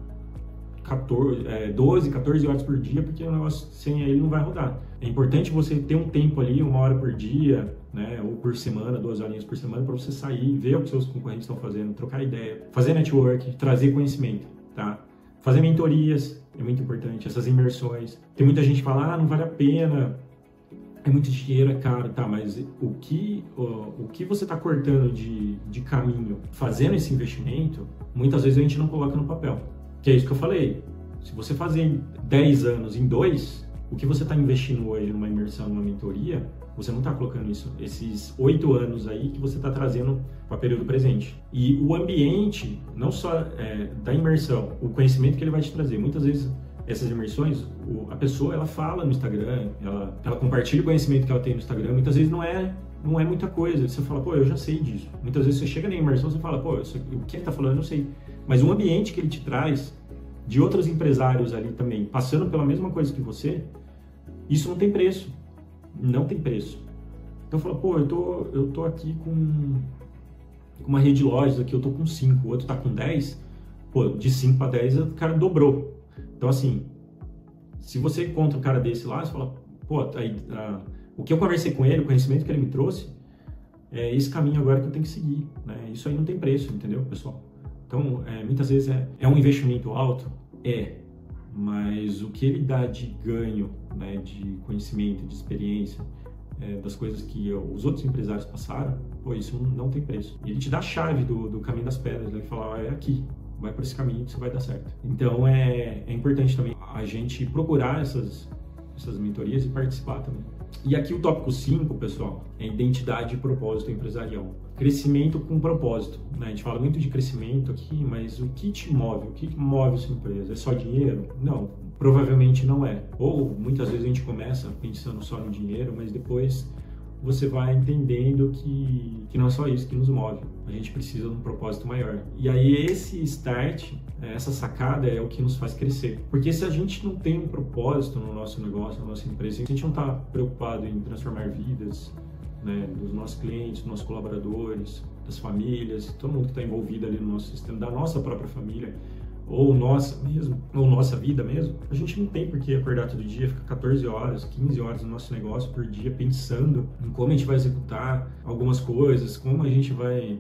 12, 14 horas por dia, porque o negócio sem ele não vai rodar. É importante você ter um tempo ali, 1 hora por dia, né, ou por semana, 2 horinhas por semana, para você sair, ver o que seus concorrentes estão fazendo, trocar ideia, fazer network, trazer conhecimento, tá? Fazer mentorias é muito importante, essas imersões. Tem muita gente que fala, não vale a pena, é muito dinheiro, é caro, tá, mas o que você está cortando de caminho fazendo esse investimento, muitas vezes a gente não coloca no papel. Que é isso que eu falei, se você fazer 10 anos em 2, o que você está investindo hoje numa imersão, numa mentoria, você não está colocando isso, esses 8 anos aí que você está trazendo para o período presente. E o ambiente, não só da imersão, o conhecimento que ele vai te trazer, muitas vezes essas imersões, a pessoa ela fala no Instagram, ela compartilha o conhecimento que ela tem no Instagram, muitas vezes não é muita coisa, você fala, pô, eu já sei disso. Muitas vezes você chega na imersão e fala, pô, o que ele está falando eu sei. Mas o ambiente que ele te traz, de outros empresários ali também, passando pela mesma coisa que você, isso não tem preço. Não tem preço. Então fala, pô, eu tô aqui com uma rede de lojas aqui, eu tô com 5, o outro tá com 10, pô, de 5 para 10 o cara dobrou. Então assim, se você encontra um cara desse lá, você fala, pô, o que eu conversei com ele, o conhecimento que ele me trouxe, é esse caminho agora que eu tenho que seguir, né? Isso aí não tem preço, entendeu, pessoal? Então, muitas vezes é um investimento alto, mas o que ele dá de ganho, né, de conhecimento, de experiência, das coisas que os outros empresários passaram, pô, isso não tem preço. E ele te dá a chave do caminho das pedras, ele fala, é aqui, vai por esse caminho que você vai dar certo. Então, é importante também a gente procurar essas mentorias e participar também. E aqui o tópico 5, pessoal, é identidade e propósito empresarial. Crescimento com propósito, né? A gente fala muito de crescimento aqui, mas o que te move? O que move a sua empresa? É só dinheiro? Não, provavelmente não é. Ou muitas vezes a gente começa pensando só no dinheiro, mas depois você vai entendendo que não é só isso que nos move. A gente precisa de um propósito maior. E aí esse start, essa sacada é o que nos faz crescer. Porque se a gente não tem um propósito no nosso negócio, na nossa empresa, se a gente não está preocupado em transformar vidas, né, dos nossos clientes, dos nossos colaboradores, das famílias, todo mundo que está envolvido ali no nosso sistema, da nossa própria família, ou nossa mesmo, ou nossa vida mesmo, a gente não tem por que acordar todo dia, ficar 14 horas, 15 horas no nosso negócio por dia pensando em como a gente vai executar algumas coisas, como a gente vai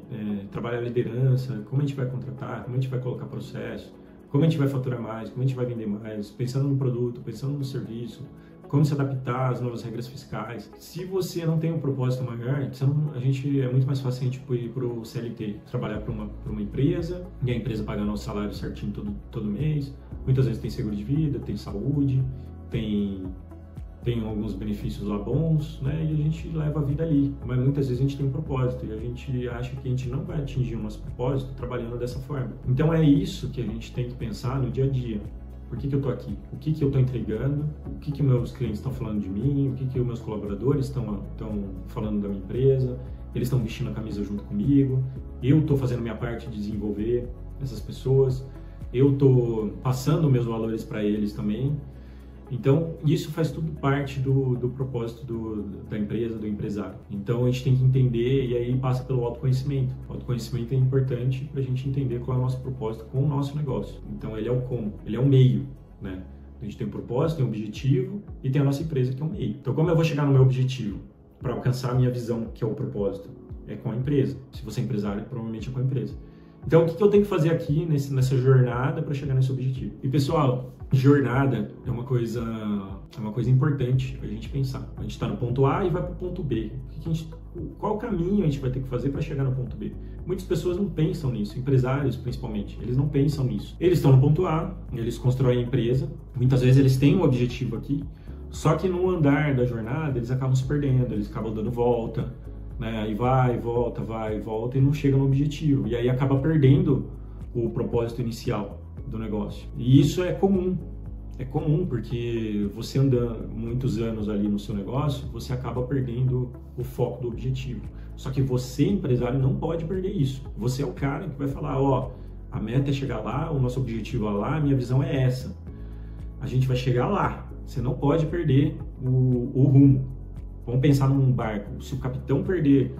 trabalhar a liderança, como a gente vai contratar, como a gente vai colocar processo, como a gente vai faturar mais, como a gente vai vender mais, pensando no produto, pensando no serviço, como se adaptar às novas regras fiscais. Se você não tem um propósito maior, é muito mais fácil a gente ir para o CLT, trabalhar para uma empresa, e a empresa paga nosso salário certinho todo mês. Muitas vezes tem seguro de vida, tem saúde, tem tem alguns benefícios lá bons, né? E a gente leva a vida ali. Mas muitas vezes a gente tem um propósito e a gente acha que a gente não vai atingir o nosso propósito trabalhando dessa forma. Então é isso que a gente tem que pensar no dia a dia. Por que eu estou aqui? O que eu estou entregando? O que meus clientes estão falando de mim? O que os meus colaboradores estão falando da minha empresa? Eles estão vestindo a camisa junto comigo? Eu estou fazendo minha parte de desenvolver essas pessoas? Eu estou passando meus valores para eles também? Então, isso faz tudo parte do propósito da empresa, do empresário. Então, a gente tem que entender e aí passa pelo autoconhecimento. O autoconhecimento é importante para a gente entender qual é o nosso propósito com o nosso negócio. Então, ele é o como, ele é o meio, né? A gente tem um propósito, tem um objetivo e tem a nossa empresa que é o meio. Então, como eu vou chegar no meu objetivo para alcançar a minha visão, que é o propósito? É com a empresa. Se você é empresário, provavelmente é com a empresa. Então, o que eu tenho que fazer aqui nessa jornada para chegar nesse objetivo? E, pessoal, jornada é uma coisa importante para a gente pensar. A gente está no ponto A e vai para o ponto B. Qual caminho a gente vai ter que fazer para chegar no ponto B? Muitas pessoas não pensam nisso, empresários principalmente, eles não pensam nisso. Eles estão no ponto A, eles constroem a empresa, muitas vezes eles têm um objetivo aqui, só que no andar da jornada eles acabam se perdendo, eles acabam dando volta, né? Aí vai, volta e não chega no objetivo. E aí acaba perdendo o propósito inicial do negócio. E isso é comum. É comum porque você andando muitos anos ali no seu negócio, você acaba perdendo o foco do objetivo. Só que você, empresário, não pode perder isso. Você é o cara que vai falar, ó, a meta é chegar lá, o nosso objetivo é lá, a minha visão é essa. A gente vai chegar lá. Você não pode perder o rumo. Vamos pensar num barco. Se o capitão perder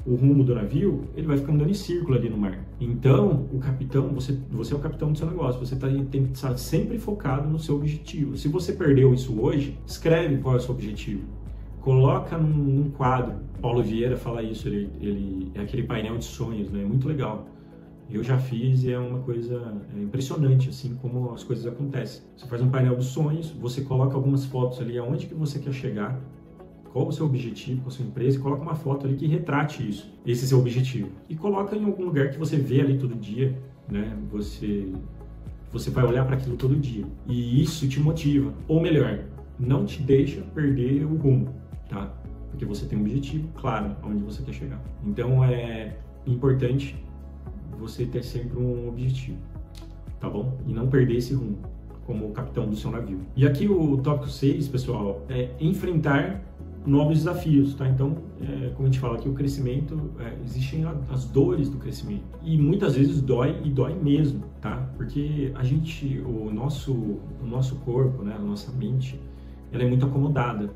o rumo do navio, ele vai ficar andando em círculo ali no mar. Então, o capitão, você é o capitão do seu negócio. Você tem que estar sempre focado no seu objetivo. Se você perdeu isso hoje, escreve qual é o seu objetivo. Coloca num quadro. Paulo Vieira fala isso, ele é aquele painel de sonhos, né? Muito legal. Eu já fiz e é uma coisa impressionante, assim, como as coisas acontecem. Você faz um painel dos sonhos, você coloca algumas fotos ali aonde que você quer chegar, qual o seu objetivo com a sua empresa, e coloca uma foto ali que retrate isso, esse seu objetivo. E coloca em algum lugar que você vê ali todo dia, né? Você vai olhar para aquilo todo dia. E isso te motiva. Ou melhor, não te deixa perder o rumo, tá? Porque você tem um objetivo claro aonde você quer chegar. Então é importante você ter sempre um objetivo, tá bom? E não perder esse rumo, como o capitão do seu navio. E aqui o tópico 6, pessoal, é enfrentar novos desafios, tá? Então, como a gente fala aqui, o crescimento, existem as dores do crescimento. E muitas vezes dói, e dói mesmo, tá? Porque o nosso corpo, né, a nossa mente, ela é muito acomodada.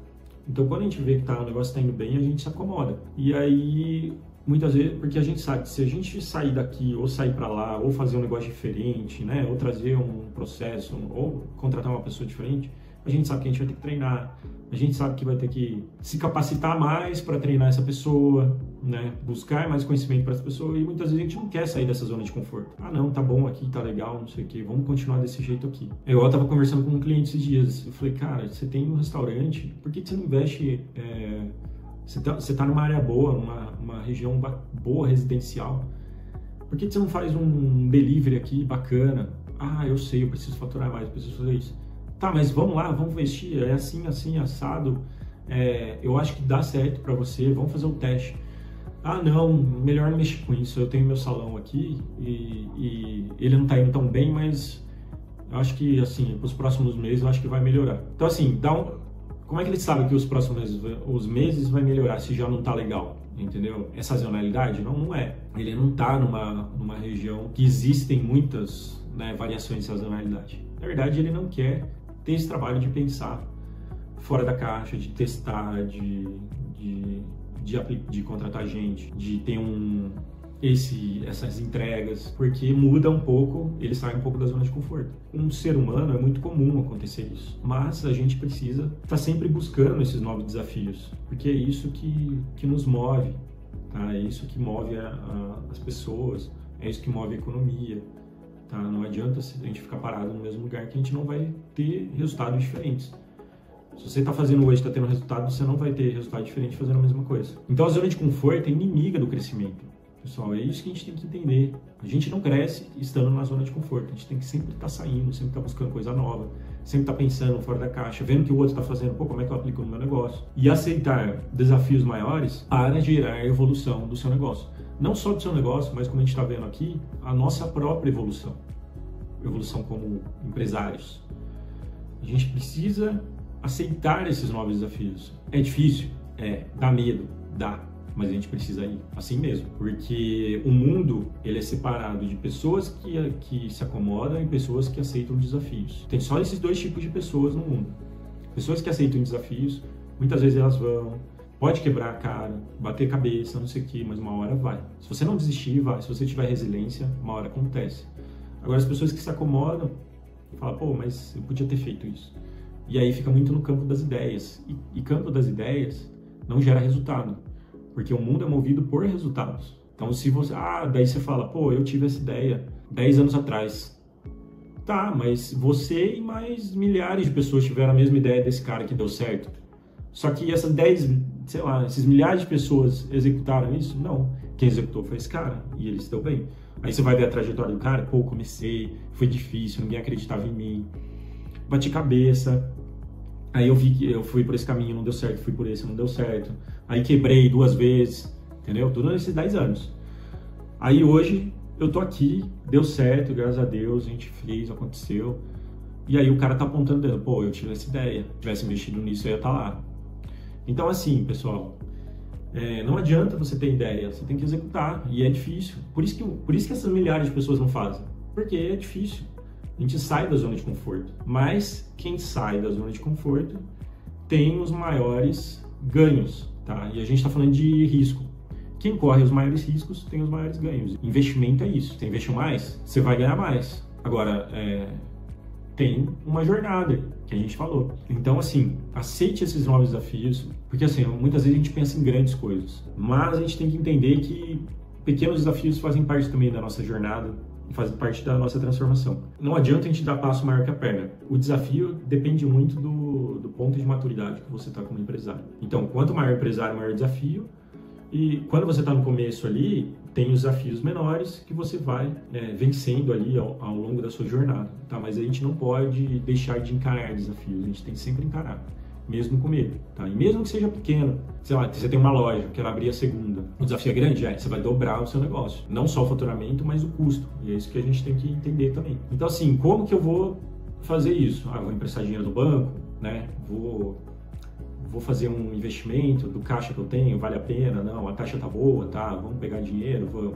Então, quando a gente vê que o negócio está indo bem, a gente se acomoda. E aí, muitas vezes, porque a gente sabe que se a gente sair daqui, ou sair para lá, ou fazer um negócio diferente, né, ou trazer um processo, ou contratar uma pessoa diferente, a gente sabe que a gente vai ter que treinar, a gente sabe que vai ter que se capacitar mais para treinar essa pessoa, né? Buscar mais conhecimento para essa pessoa, e muitas vezes a gente não quer sair dessa zona de conforto. Ah, não, tá bom aqui, tá legal, não sei o que, vamos continuar desse jeito aqui. Eu tava conversando com um cliente esses dias, eu falei, cara, você tem um restaurante, por que você não investe, você tá numa área boa, numa região boa, residencial, por que você não faz um delivery aqui bacana? Ah, eu sei, eu preciso faturar mais, eu preciso fazer isso. Tá, mas vamos lá, vamos investir, é assim, assado, eu acho que dá certo para você, vamos fazer o teste. Ah, não, melhor não mexer com isso, eu tenho meu salão aqui e ele não tá indo tão bem, mas eu acho que, assim, para os próximos meses eu acho que vai melhorar. Então, assim, como é que ele sabe que os próximos meses vai melhorar se já não tá legal? Entendeu? É sazonalidade? Não é. Ele não tá numa região que existem muitas, né, variações de sazonalidade. Na verdade, ele não quer ter esse trabalho de pensar fora da caixa, de testar, de contratar gente, de ter essas entregas, porque muda um pouco, ele sai um pouco da zona de conforto. Um ser humano é muito comum acontecer isso, mas a gente precisa estar sempre buscando esses novos desafios, porque é isso que nos move, tá? É isso que move as pessoas, é isso que move a economia. Tá? Não adianta a gente ficar parado no mesmo lugar que a gente não vai ter resultados diferentes. Se você está fazendo hoje, está tendo resultado, você não vai ter resultado diferente fazendo a mesma coisa. Então a zona de conforto é inimiga do crescimento. Pessoal, é isso que a gente tem que entender. A gente não cresce estando na zona de conforto. A gente tem que sempre estar saindo, sempre estar buscando coisa nova, sempre estar pensando fora da caixa, vendo o que o outro está fazendo, pô, como é que eu aplico no meu negócio? E aceitar desafios maiores para gerar evolução do seu negócio. Não só do seu negócio, mas como a gente está vendo aqui, a nossa própria evolução. Evolução como empresários. A gente precisa aceitar esses novos desafios. É difícil? Dá medo? Dá. Mas a gente precisa ir assim mesmo, porque o mundo ele é separado de pessoas que se acomodam e pessoas que aceitam desafios. Tem só esses dois tipos de pessoas no mundo. Pessoas que aceitam desafios, muitas vezes elas pode quebrar a cara, bater cabeça, não sei o que, mas uma hora vai. Se você não desistir, vai. Se você tiver resiliência, uma hora acontece. Agora as pessoas que se acomodam, falam, pô, mas eu podia ter feito isso. E aí fica muito no campo das ideias. E campo das ideias não gera resultado. Porque o mundo é movido por resultados. Então, se você... daí você fala, pô, eu tive essa ideia 10 anos atrás. Tá, mas você e mais milhares de pessoas tiveram a mesma ideia desse cara que deu certo. Só que essas 10, sei lá, esses milhares de pessoas executaram isso? Não. Quem executou foi esse cara e ele se deu bem. Aí você vai ver a trajetória do cara, pô, comecei, foi difícil, ninguém acreditava em mim. Bati cabeça. Aí eu vi que eu fui por esse caminho, não deu certo, fui por esse, não deu certo. Aí quebrei 2 vezes, entendeu? Tudo nesses 10 anos. Aí hoje eu tô aqui, deu certo, graças a Deus, a gente fez, aconteceu. E aí o cara tá apontando o dedo, pô, eu tive essa ideia, se tivesse investido nisso, eu ia estar lá. Então assim, pessoal, não adianta você ter ideia, você tem que executar, e é difícil. Por isso que essas milhares de pessoas não fazem, porque é difícil. A gente sai da zona de conforto, mas quem sai da zona de conforto tem os maiores ganhos, tá? E a gente está falando de risco. Quem corre os maiores riscos tem os maiores ganhos. Investimento é isso. Você investiu mais, você vai ganhar mais. Agora, tem uma jornada que a gente falou. Então, assim, aceite esses novos desafios, porque assim, muitas vezes a gente pensa em grandes coisas, mas a gente tem que entender que pequenos desafios fazem parte também da nossa jornada, faz parte da nossa transformação. Não adianta a gente dar passo maior que a perna. O desafio depende muito do ponto de maturidade que você está como empresário. Então, quanto maior o empresário, maior o desafio. E quando você está no começo ali, tem os desafios menores que você vai vencendo ali ao longo da sua jornada. Tá? Mas a gente não pode deixar de encarar desafios. A gente tem que sempre encarar, mesmo com medo, tá? E mesmo que seja pequeno, sei lá, você tem uma loja, quer abrir a segunda, o desafio é grande, você vai dobrar o seu negócio, não só o faturamento, mas o custo, e é isso que a gente tem que entender também. Então assim, como que eu vou fazer isso? Vou emprestar dinheiro do banco, né? Vou fazer um investimento do caixa que eu tenho, vale a pena? Não, a taxa tá boa, tá? Vamos pegar dinheiro, vamos...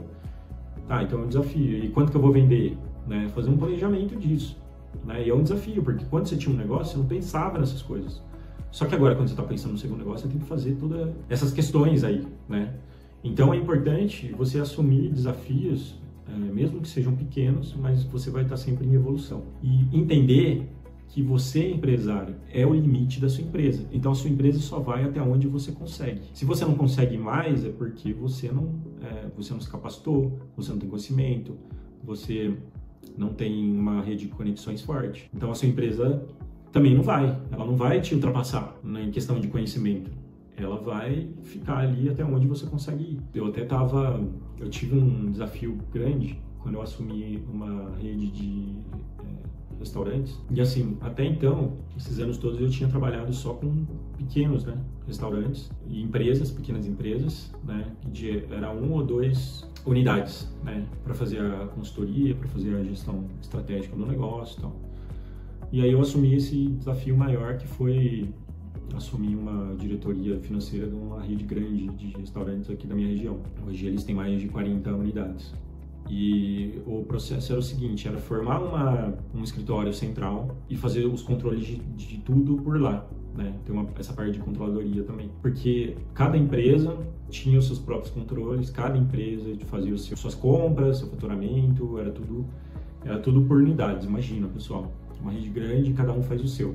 Tá, então é um desafio. E quanto que eu vou vender? Né? Fazer um planejamento disso, né? E é um desafio, porque quando você tinha um negócio, você não pensava nessas coisas. Só que agora, quando você está pensando no segundo negócio, você tem que fazer todas essas questões aí, né? Então, é importante você assumir desafios, mesmo que sejam pequenos, mas você vai estar sempre em evolução. E entender que você, empresário, é o limite da sua empresa. Então, a sua empresa só vai até onde você consegue. Se você não consegue mais, é porque você não se capacitou, você não tem conhecimento, você não tem uma rede de conexões forte. Então, a sua empresa também ela não vai te ultrapassar, né, em questão de conhecimento. Ela vai ficar ali até onde você consegue ir. Eu tive um desafio grande quando eu assumi uma rede de restaurantes. E assim, até então, esses anos todos eu tinha trabalhado só com pequenos, né, restaurantes e empresas, pequenas empresas, né, era 1 ou 2 unidades, né, para fazer a consultoria, para fazer a gestão estratégica do negócio e tal. E aí eu assumi esse desafio maior, que foi assumir uma diretoria financeira de uma rede grande de restaurantes aqui da minha região. Hoje eles têm mais de 40 unidades. E o processo era o seguinte, era formar um escritório central e fazer os controles de tudo por lá, né? Tem essa parte de controladoria também. Porque cada empresa tinha os seus próprios controles, cada empresa fazia suas compras, seu faturamento, era tudo por unidades, imagina, pessoal. Uma rede grande, cada um faz o seu,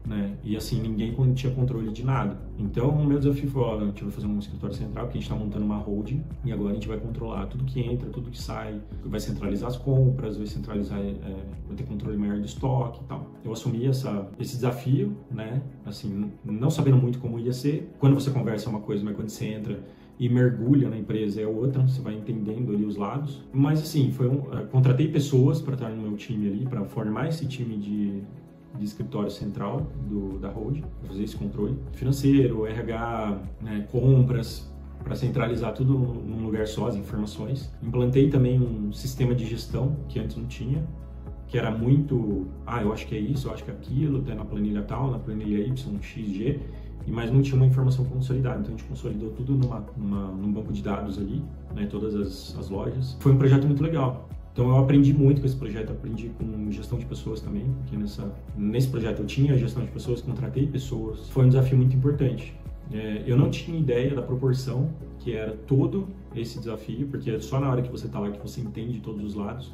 né? E assim, ninguém tinha controle de nada. Então, o meu desafio foi, a gente vai fazer um escritório central, porque a gente está montando uma holding, e agora a gente vai controlar tudo que entra, tudo que sai, vai centralizar as compras, vai ter controle maior do estoque e tal. Eu assumi esse desafio, né? Assim, não sabendo muito como ia ser. Quando você conversa é uma coisa, mas quando você entra e mergulha na empresa é outra, você vai entendendo ali os lados. Mas assim, contratei pessoas para estar no meu time ali, para formar esse time de escritório central da Hold, para fazer esse controle financeiro, RH, né, compras, para centralizar tudo num lugar só, as informações. Implantei também um sistema de gestão que antes não tinha, que era muito, eu acho que é isso, eu acho que é aquilo, tá na planilha tal, na planilha Y, X, G, mas não tinha uma informação consolidada. Então a gente consolidou tudo num banco de dados ali, né, todas as lojas. Foi um projeto muito legal. Então eu aprendi muito com esse projeto, aprendi com gestão de pessoas também, porque nesse projeto eu tinha gestão de pessoas, contratei pessoas. Foi um desafio muito importante. Eu não tinha ideia da proporção que era todo esse desafio, porque é só na hora que você está lá que você entende todos os lados.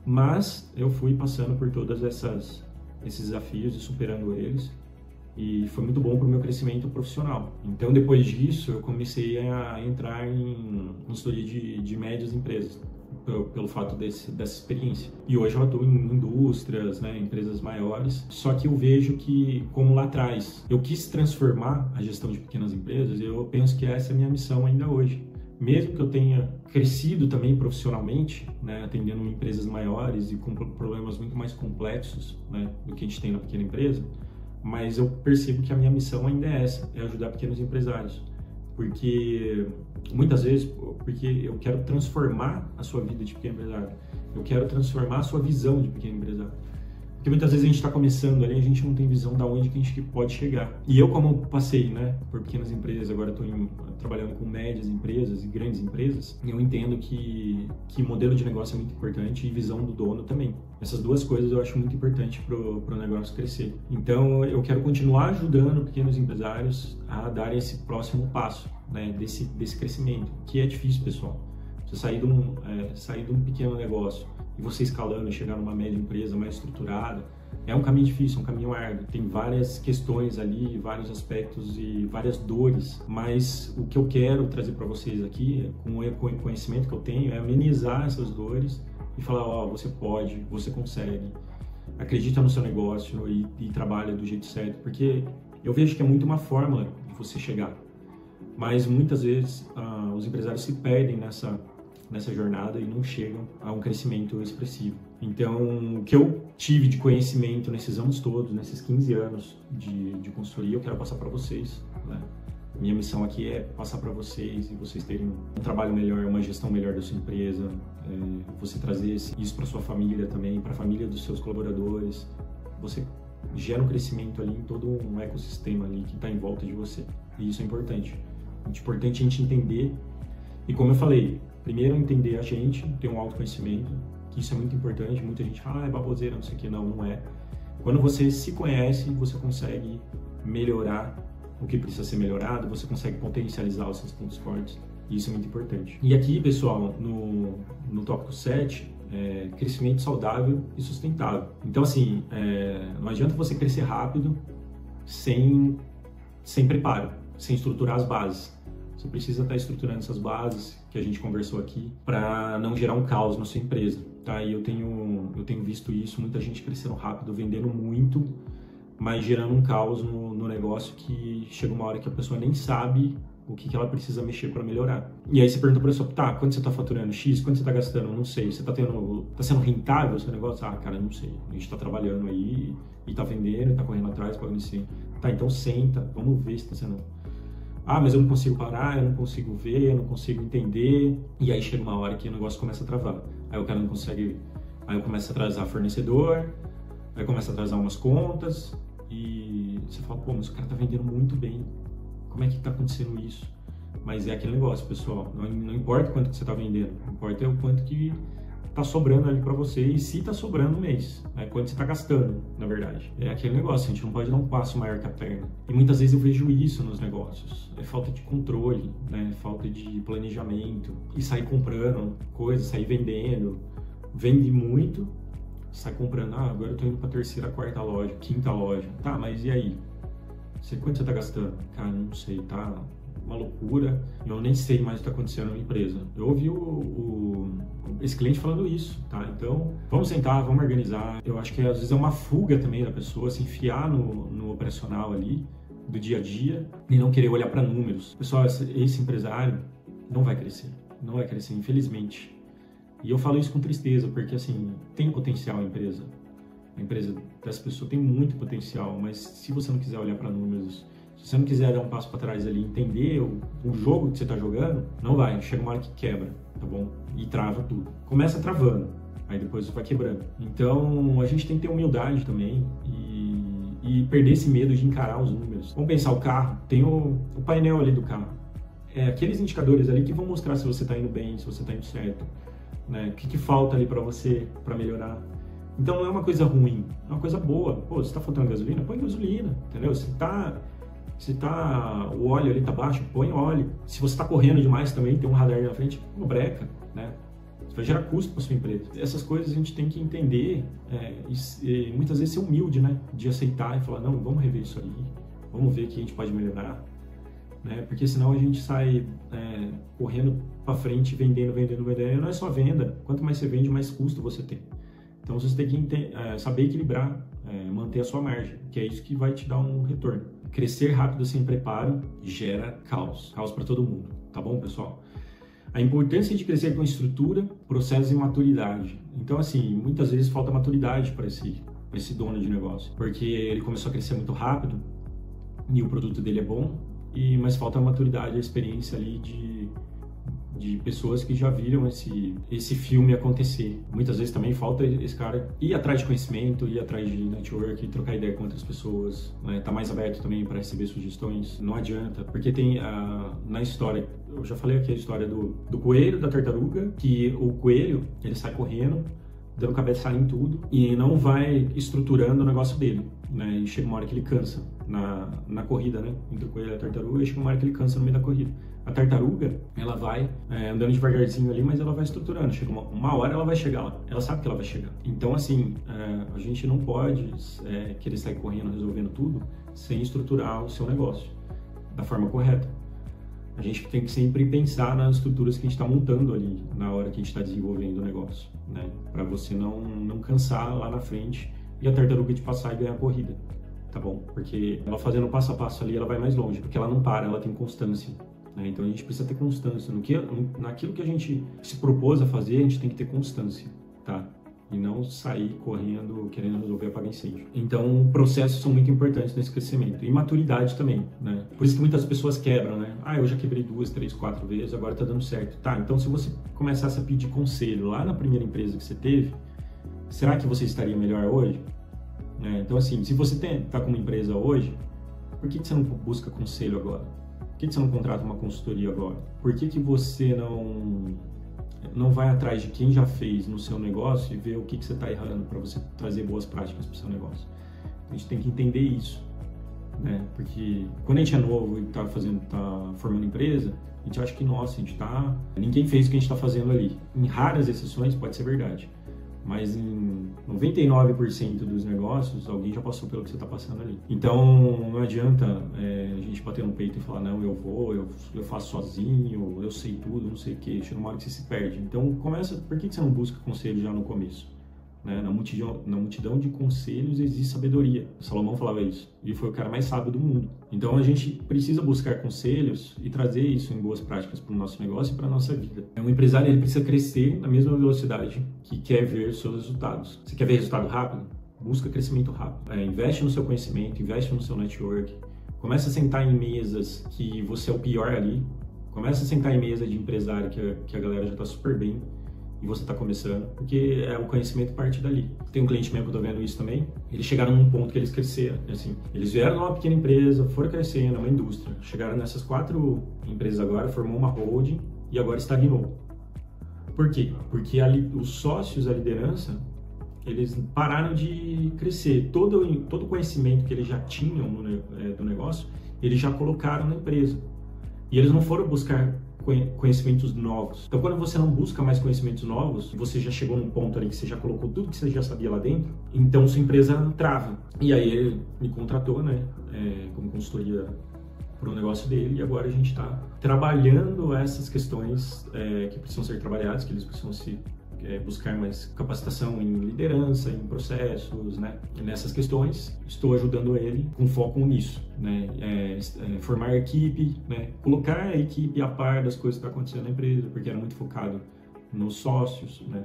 Mas eu fui passando por todos esses desafios e superando eles. E foi muito bom para o meu crescimento profissional. Então, depois disso, eu comecei a entrar em consultoria de médias empresas, pelo fato dessa experiência. E hoje eu atuo em indústrias, né, empresas maiores. Só que eu vejo que, como lá atrás, eu quis transformar a gestão de pequenas empresas, eu penso que essa é a minha missão ainda hoje. Mesmo que eu tenha crescido também profissionalmente, né, atendendo empresas maiores e com problemas muito mais complexos, né, do que a gente tem na pequena empresa, mas eu percebo que a minha missão ainda é essa, é ajudar pequenos empresários. Porque, muitas vezes, eu quero transformar a sua vida de pequeno empresário, eu quero transformar a sua visão de pequeno empresário. Porque muitas vezes a gente está começando ali, a gente não tem visão de onde que a gente pode chegar. E eu, como passei, né, por pequenas empresas, agora estou trabalhando com médias empresas e grandes empresas, eu entendo que modelo de negócio é muito importante e visão do dono também. Essas duas coisas eu acho muito importante para o negócio crescer. Então, eu quero continuar ajudando pequenos empresários a dar esse próximo passo, né, desse crescimento, que é difícil, pessoal. Você sair de um pequeno negócio e você escalando e chegar numa média empresa mais estruturada, é um caminho difícil, um caminho árduo. Tem várias questões ali, vários aspectos e várias dores, mas o que eu quero trazer para vocês aqui, com o conhecimento que eu tenho, é amenizar essas dores e falar, você pode, você consegue, acredita no seu negócio e trabalha do jeito certo, porque eu vejo que é muito uma fórmula de você chegar, mas muitas vezes os empresários se perdem nessa jornada e não chegam a um crescimento expressivo. Então, o que eu tive de conhecimento nesses anos todos, nesses 15 anos de consultoria, eu quero passar para vocês, né? Minha missão aqui é passar para vocês e vocês terem um trabalho melhor, uma gestão melhor da sua empresa, você trazer isso para sua família também, para a família dos seus colaboradores. Você gera um crescimento ali em todo um ecossistema ali que está em volta de você. E isso é importante. É importante a gente entender. E como eu falei, primeiro entender a gente, ter um autoconhecimento, que isso é muito importante. Muita gente fala, é baboseira, não sei o que. Não é. Quando você se conhece, você consegue melhorar o que precisa ser melhorado, você consegue potencializar os seus pontos fortes. E isso é muito importante. E aqui, pessoal, no tópico 7, crescimento saudável e sustentável. Então, assim, não adianta você crescer rápido sem preparo, sem estruturar as bases. Você precisa estar estruturando essas bases que a gente conversou aqui para não gerar um caos na sua empresa, tá? E eu tenho visto isso, muita gente crescendo rápido, vendendo muito, mas gerando um caos no negócio que chega uma hora que a pessoa nem sabe o que ela precisa mexer para melhorar. E aí você pergunta para a pessoa, tá, quanto você está faturando X, quanto você está gastando? Não sei. Você tá sendo rentável o seu negócio? Ah, cara, não sei. A gente está trabalhando aí e está vendendo, está correndo atrás, pagando assim. Tá, então senta, vamos ver se está sendo... Ah, mas eu não consigo parar, eu não consigo ver, eu não consigo entender. E aí chega uma hora que o negócio começa a travar. Aí o cara não consegue... Aí eu começo a atrasar fornecedor, aí começa a atrasar umas contas e você fala, pô, mas o cara tá vendendo muito bem. Como é que tá acontecendo isso? Mas é aquele negócio, pessoal. Não importa quanto que você tá vendendo, importa é o quanto que tá sobrando ali para você e se tá sobrando no mês, né? Quanto você tá gastando, na verdade. É aquele negócio, a gente não pode dar um passo maior que a perna. E muitas vezes eu vejo isso nos negócios. É falta de controle, né? Falta de planejamento. E sair comprando coisas, sair vendendo. Vende muito, sai comprando. Ah, agora eu tô indo pra terceira, quarta loja, quinta loja. Tá, mas e aí? Quanto você tá gastando? Cara, não sei, tá uma loucura. Eu nem sei mais o que tá acontecendo na empresa. Eu ouvi esse cliente falando isso, tá? Então, vamos sentar, vamos organizar. Eu acho que às vezes é uma fuga também da pessoa se enfiar no operacional ali do dia a dia e não querer olhar para números. Pessoal, esse empresário não vai crescer, infelizmente. E eu falo isso com tristeza, porque assim, tem potencial a empresa dessa pessoa tem muito potencial, mas se você não quiser olhar para números, se você não quiser dar um passo para trás ali, entender o jogo que você está jogando, não vai, chega uma hora que quebra, tá bom? E trava tudo. Começa travando, aí depois vai quebrando. Então, a gente tem que ter humildade também e perder esse medo de encarar os números. Vamos pensar o carro, tem o painel ali do carro. Aqueles indicadores ali que vão mostrar se você está indo bem, se você está indo certo, né? O que falta ali para você, para melhorar. Então não é uma coisa ruim, é uma coisa boa. Pô, você está faltando gasolina? Põe gasolina, entendeu? Se o óleo ali tá baixo, põe óleo. Se você está correndo demais também, tem um radar na frente, põe breca, né? Isso vai gerar custo para sua empresa. Essas coisas a gente tem que entender e muitas vezes ser humilde, né? De aceitar e falar, não, vamos rever isso aí, vamos ver o que a gente pode melhorar. Né? Porque senão a gente sai correndo para frente, vendendo, e não é só venda. Quanto mais você vende, mais custo você tem. Então você tem que saber equilibrar, manter a sua margem, que é isso que vai te dar um retorno. Crescer rápido sem preparo gera caos para todo mundo, tá bom, pessoal? A importância de crescer com estrutura, processos e maturidade. Então, assim, muitas vezes falta maturidade para esse dono de negócio, porque ele começou a crescer muito rápido e o produto dele é bom, mas falta a maturidade, a experiência ali de pessoas que já viram esse filme acontecer. Muitas vezes também falta esse cara ir atrás de conhecimento, ir atrás de network, trocar ideia com outras pessoas, né? Tá mais aberto também para receber sugestões. Não adianta, porque tem na história, eu já falei aqui a história do coelho, da tartaruga, que o coelho, ele sai correndo, dando cabeçada em tudo e não vai estruturando o negócio dele, né? E chega uma hora que ele cansa na corrida, né? Entre o coelho e a tartaruga, e chega uma hora que ele cansa no meio da corrida. A tartaruga, ela vai andando devagarzinho ali, mas ela vai estruturando. Chega uma hora ela vai chegar lá. Ela sabe que ela vai chegar. Então, assim, a gente não pode querer sair correndo, resolvendo tudo, sem estruturar o seu negócio da forma correta. A gente tem que sempre pensar nas estruturas que a gente está montando ali na hora que a gente está desenvolvendo o negócio, né? Para você não cansar lá na frente e a tartaruga de passar e ganhar a corrida, tá bom? Porque ela fazendo passo a passo ali, ela vai mais longe, porque ela não para, ela tem constância, né? Então a gente precisa ter constância. Naquilo que a gente se propôs a fazer, a gente tem que ter constância, tá? E não sair correndo, querendo resolver apagar incêndio. Então, processos são muito importantes nesse crescimento. E maturidade também, né? Por isso que muitas pessoas quebram, né? Eu já quebrei 2, 3, 4 vezes, agora tá dando certo. Tá, então se você começasse a pedir conselho lá na primeira empresa que você teve, será que você estaria melhor hoje? Então, assim, se você tá com uma empresa hoje, por que você não busca conselho agora? Por que você não contrata uma consultoria agora? Por que você não vai atrás de quem já fez no seu negócio e ver o que você está errando para você trazer boas práticas para o seu negócio? A gente tem que entender isso, né? Porque quando a gente é novo e está formando empresa, a gente acha que, nossa, ninguém fez o que a gente está fazendo ali. Em raras exceções pode ser verdade, mas em 99% dos negócios, alguém já passou pelo que você está passando ali. Então, não adianta a gente bater no peito e falar, não, eu faço sozinho, eu sei tudo, não sei o quê. Chega uma hora que você se perde. Então, por que você não busca conselho já no começo? Né? Na multidão de conselhos existe sabedoria. Salomão falava isso. E foi o cara mais sábio do mundo. Então, a gente precisa buscar conselhos e trazer isso em boas práticas para o nosso negócio e para a nossa vida. Um empresário ele precisa crescer na mesma velocidade que quer ver seus resultados. Você quer ver resultado rápido? Busca crescimento rápido. Investe no seu conhecimento, investe no seu network. Começa a sentar em mesas que você é o pior ali. Começa a sentar em mesa de empresário que a galera já está super bem. E você está começando, porque o conhecimento parte dali. Tem um cliente meu que eu estou vendo isso também, eles chegaram num ponto que eles cresceram, assim, eles vieram numa pequena empresa, foram crescendo, uma indústria, chegaram nessas 4 empresas agora, formou uma holding e agora estagnou. Por quê? Porque os sócios, a liderança, eles pararam de crescer, todo o conhecimento que eles já tinham do negócio, eles já colocaram na empresa, e eles não foram buscar conhecimentos novos. Então, quando você não busca mais conhecimentos novos, você já chegou num ponto ali que você já colocou tudo que você já sabia lá dentro, então sua empresa trava. E aí ele me contratou, né, como consultoria para o negócio dele, e agora a gente está trabalhando essas questões que precisam ser trabalhadas, que eles precisam se buscar mais capacitação em liderança, em processos, né? E nessas questões, estou ajudando ele com foco nisso, né? Formar equipe, né? Colocar a equipe a par das coisas que estão acontecendo na empresa, porque era muito focado nos sócios, né?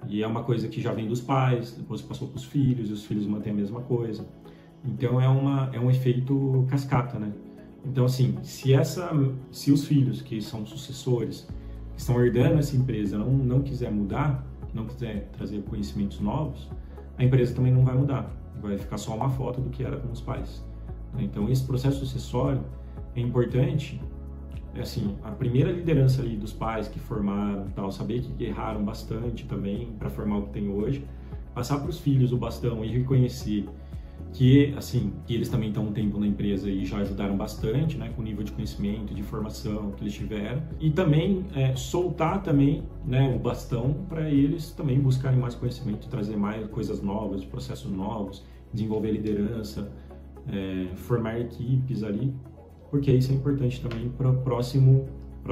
E é uma coisa que já vem dos pais, depois passou para os filhos, e os filhos mantêm a mesma coisa. Então é um efeito cascata, né? Então assim, se os filhos que são sucessores, que estão herdando essa empresa, não quiser mudar, não quiser trazer conhecimentos novos, a empresa também não vai mudar. Vai ficar só uma foto do que era com os pais. Então esse processo sucessório é importante. Assim, a primeira liderança ali dos pais que formaram, tal, saber que erraram bastante também para formar o que tem hoje, passar para os filhos o bastão e reconhecer que, assim, que eles também estão um tempo na empresa e já ajudaram bastante, né, com o nível de conhecimento, de formação que eles tiveram, e também soltar também, né, o bastão para eles também buscarem mais conhecimento, trazer mais coisas novas, processos novos, desenvolver liderança, formar equipes ali, porque isso é importante também para a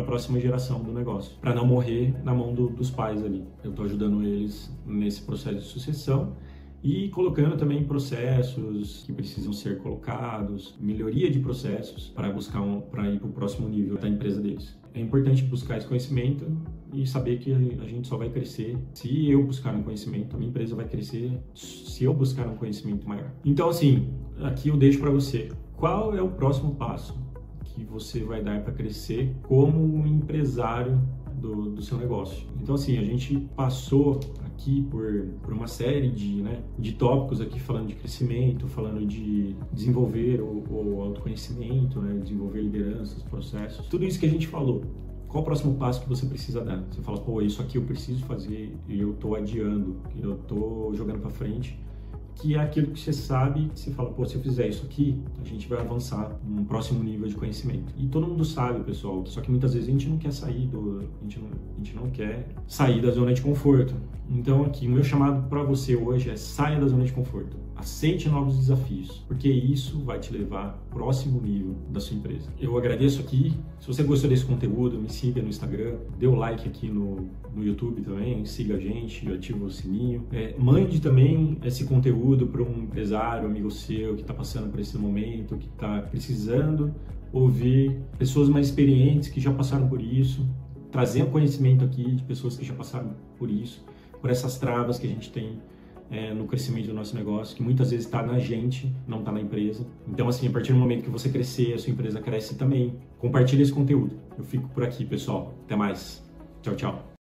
próxima geração do negócio, para não morrer na mão dos pais ali. Eu estou ajudando eles nesse processo de sucessão e colocando também processos que precisam ser colocados, melhoria de processos para ir para o próximo nível da empresa deles. É importante buscar esse conhecimento e saber que a gente só vai crescer se eu buscar um conhecimento, a minha empresa vai crescer se eu buscar um conhecimento maior. Então, assim, aqui eu deixo para você. Qual é o próximo passo que você vai dar para crescer como um empresário do seu negócio? Então, assim, a gente passou aqui por uma série de tópicos aqui, falando de crescimento, falando de desenvolver o autoconhecimento, né? Desenvolver lideranças, processos, tudo isso que a gente falou. Qual o próximo passo que você precisa dar? Você fala, pô, isso aqui eu preciso fazer e eu tô adiando, eu tô jogando para frente, que é aquilo que você sabe, que você fala, pô, se eu fizer isso aqui, a gente vai avançar num próximo nível de conhecimento. E todo mundo sabe, pessoal, só que muitas vezes a gente não quer sair a gente não quer sair da zona de conforto. Então aqui, o meu chamado para você hoje é: saia da zona de conforto, aceite novos desafios, porque isso vai te levar ao próximo nível da sua empresa. Eu agradeço aqui. Se você gostou desse conteúdo, me siga no Instagram, dê o like aqui no YouTube também, siga a gente, ativa o sininho. Mande também esse conteúdo para um empresário, amigo seu que está passando por esse momento, que está precisando ouvir pessoas mais experientes que já passaram por isso, trazer conhecimento aqui de pessoas que já passaram por isso, por essas travas que a gente tem no crescimento do nosso negócio, que muitas vezes está na gente, não está na empresa. Então, assim, a partir do momento que você crescer, a sua empresa cresce também. Compartilhe esse conteúdo. Eu fico por aqui, pessoal. Até mais. Tchau, tchau.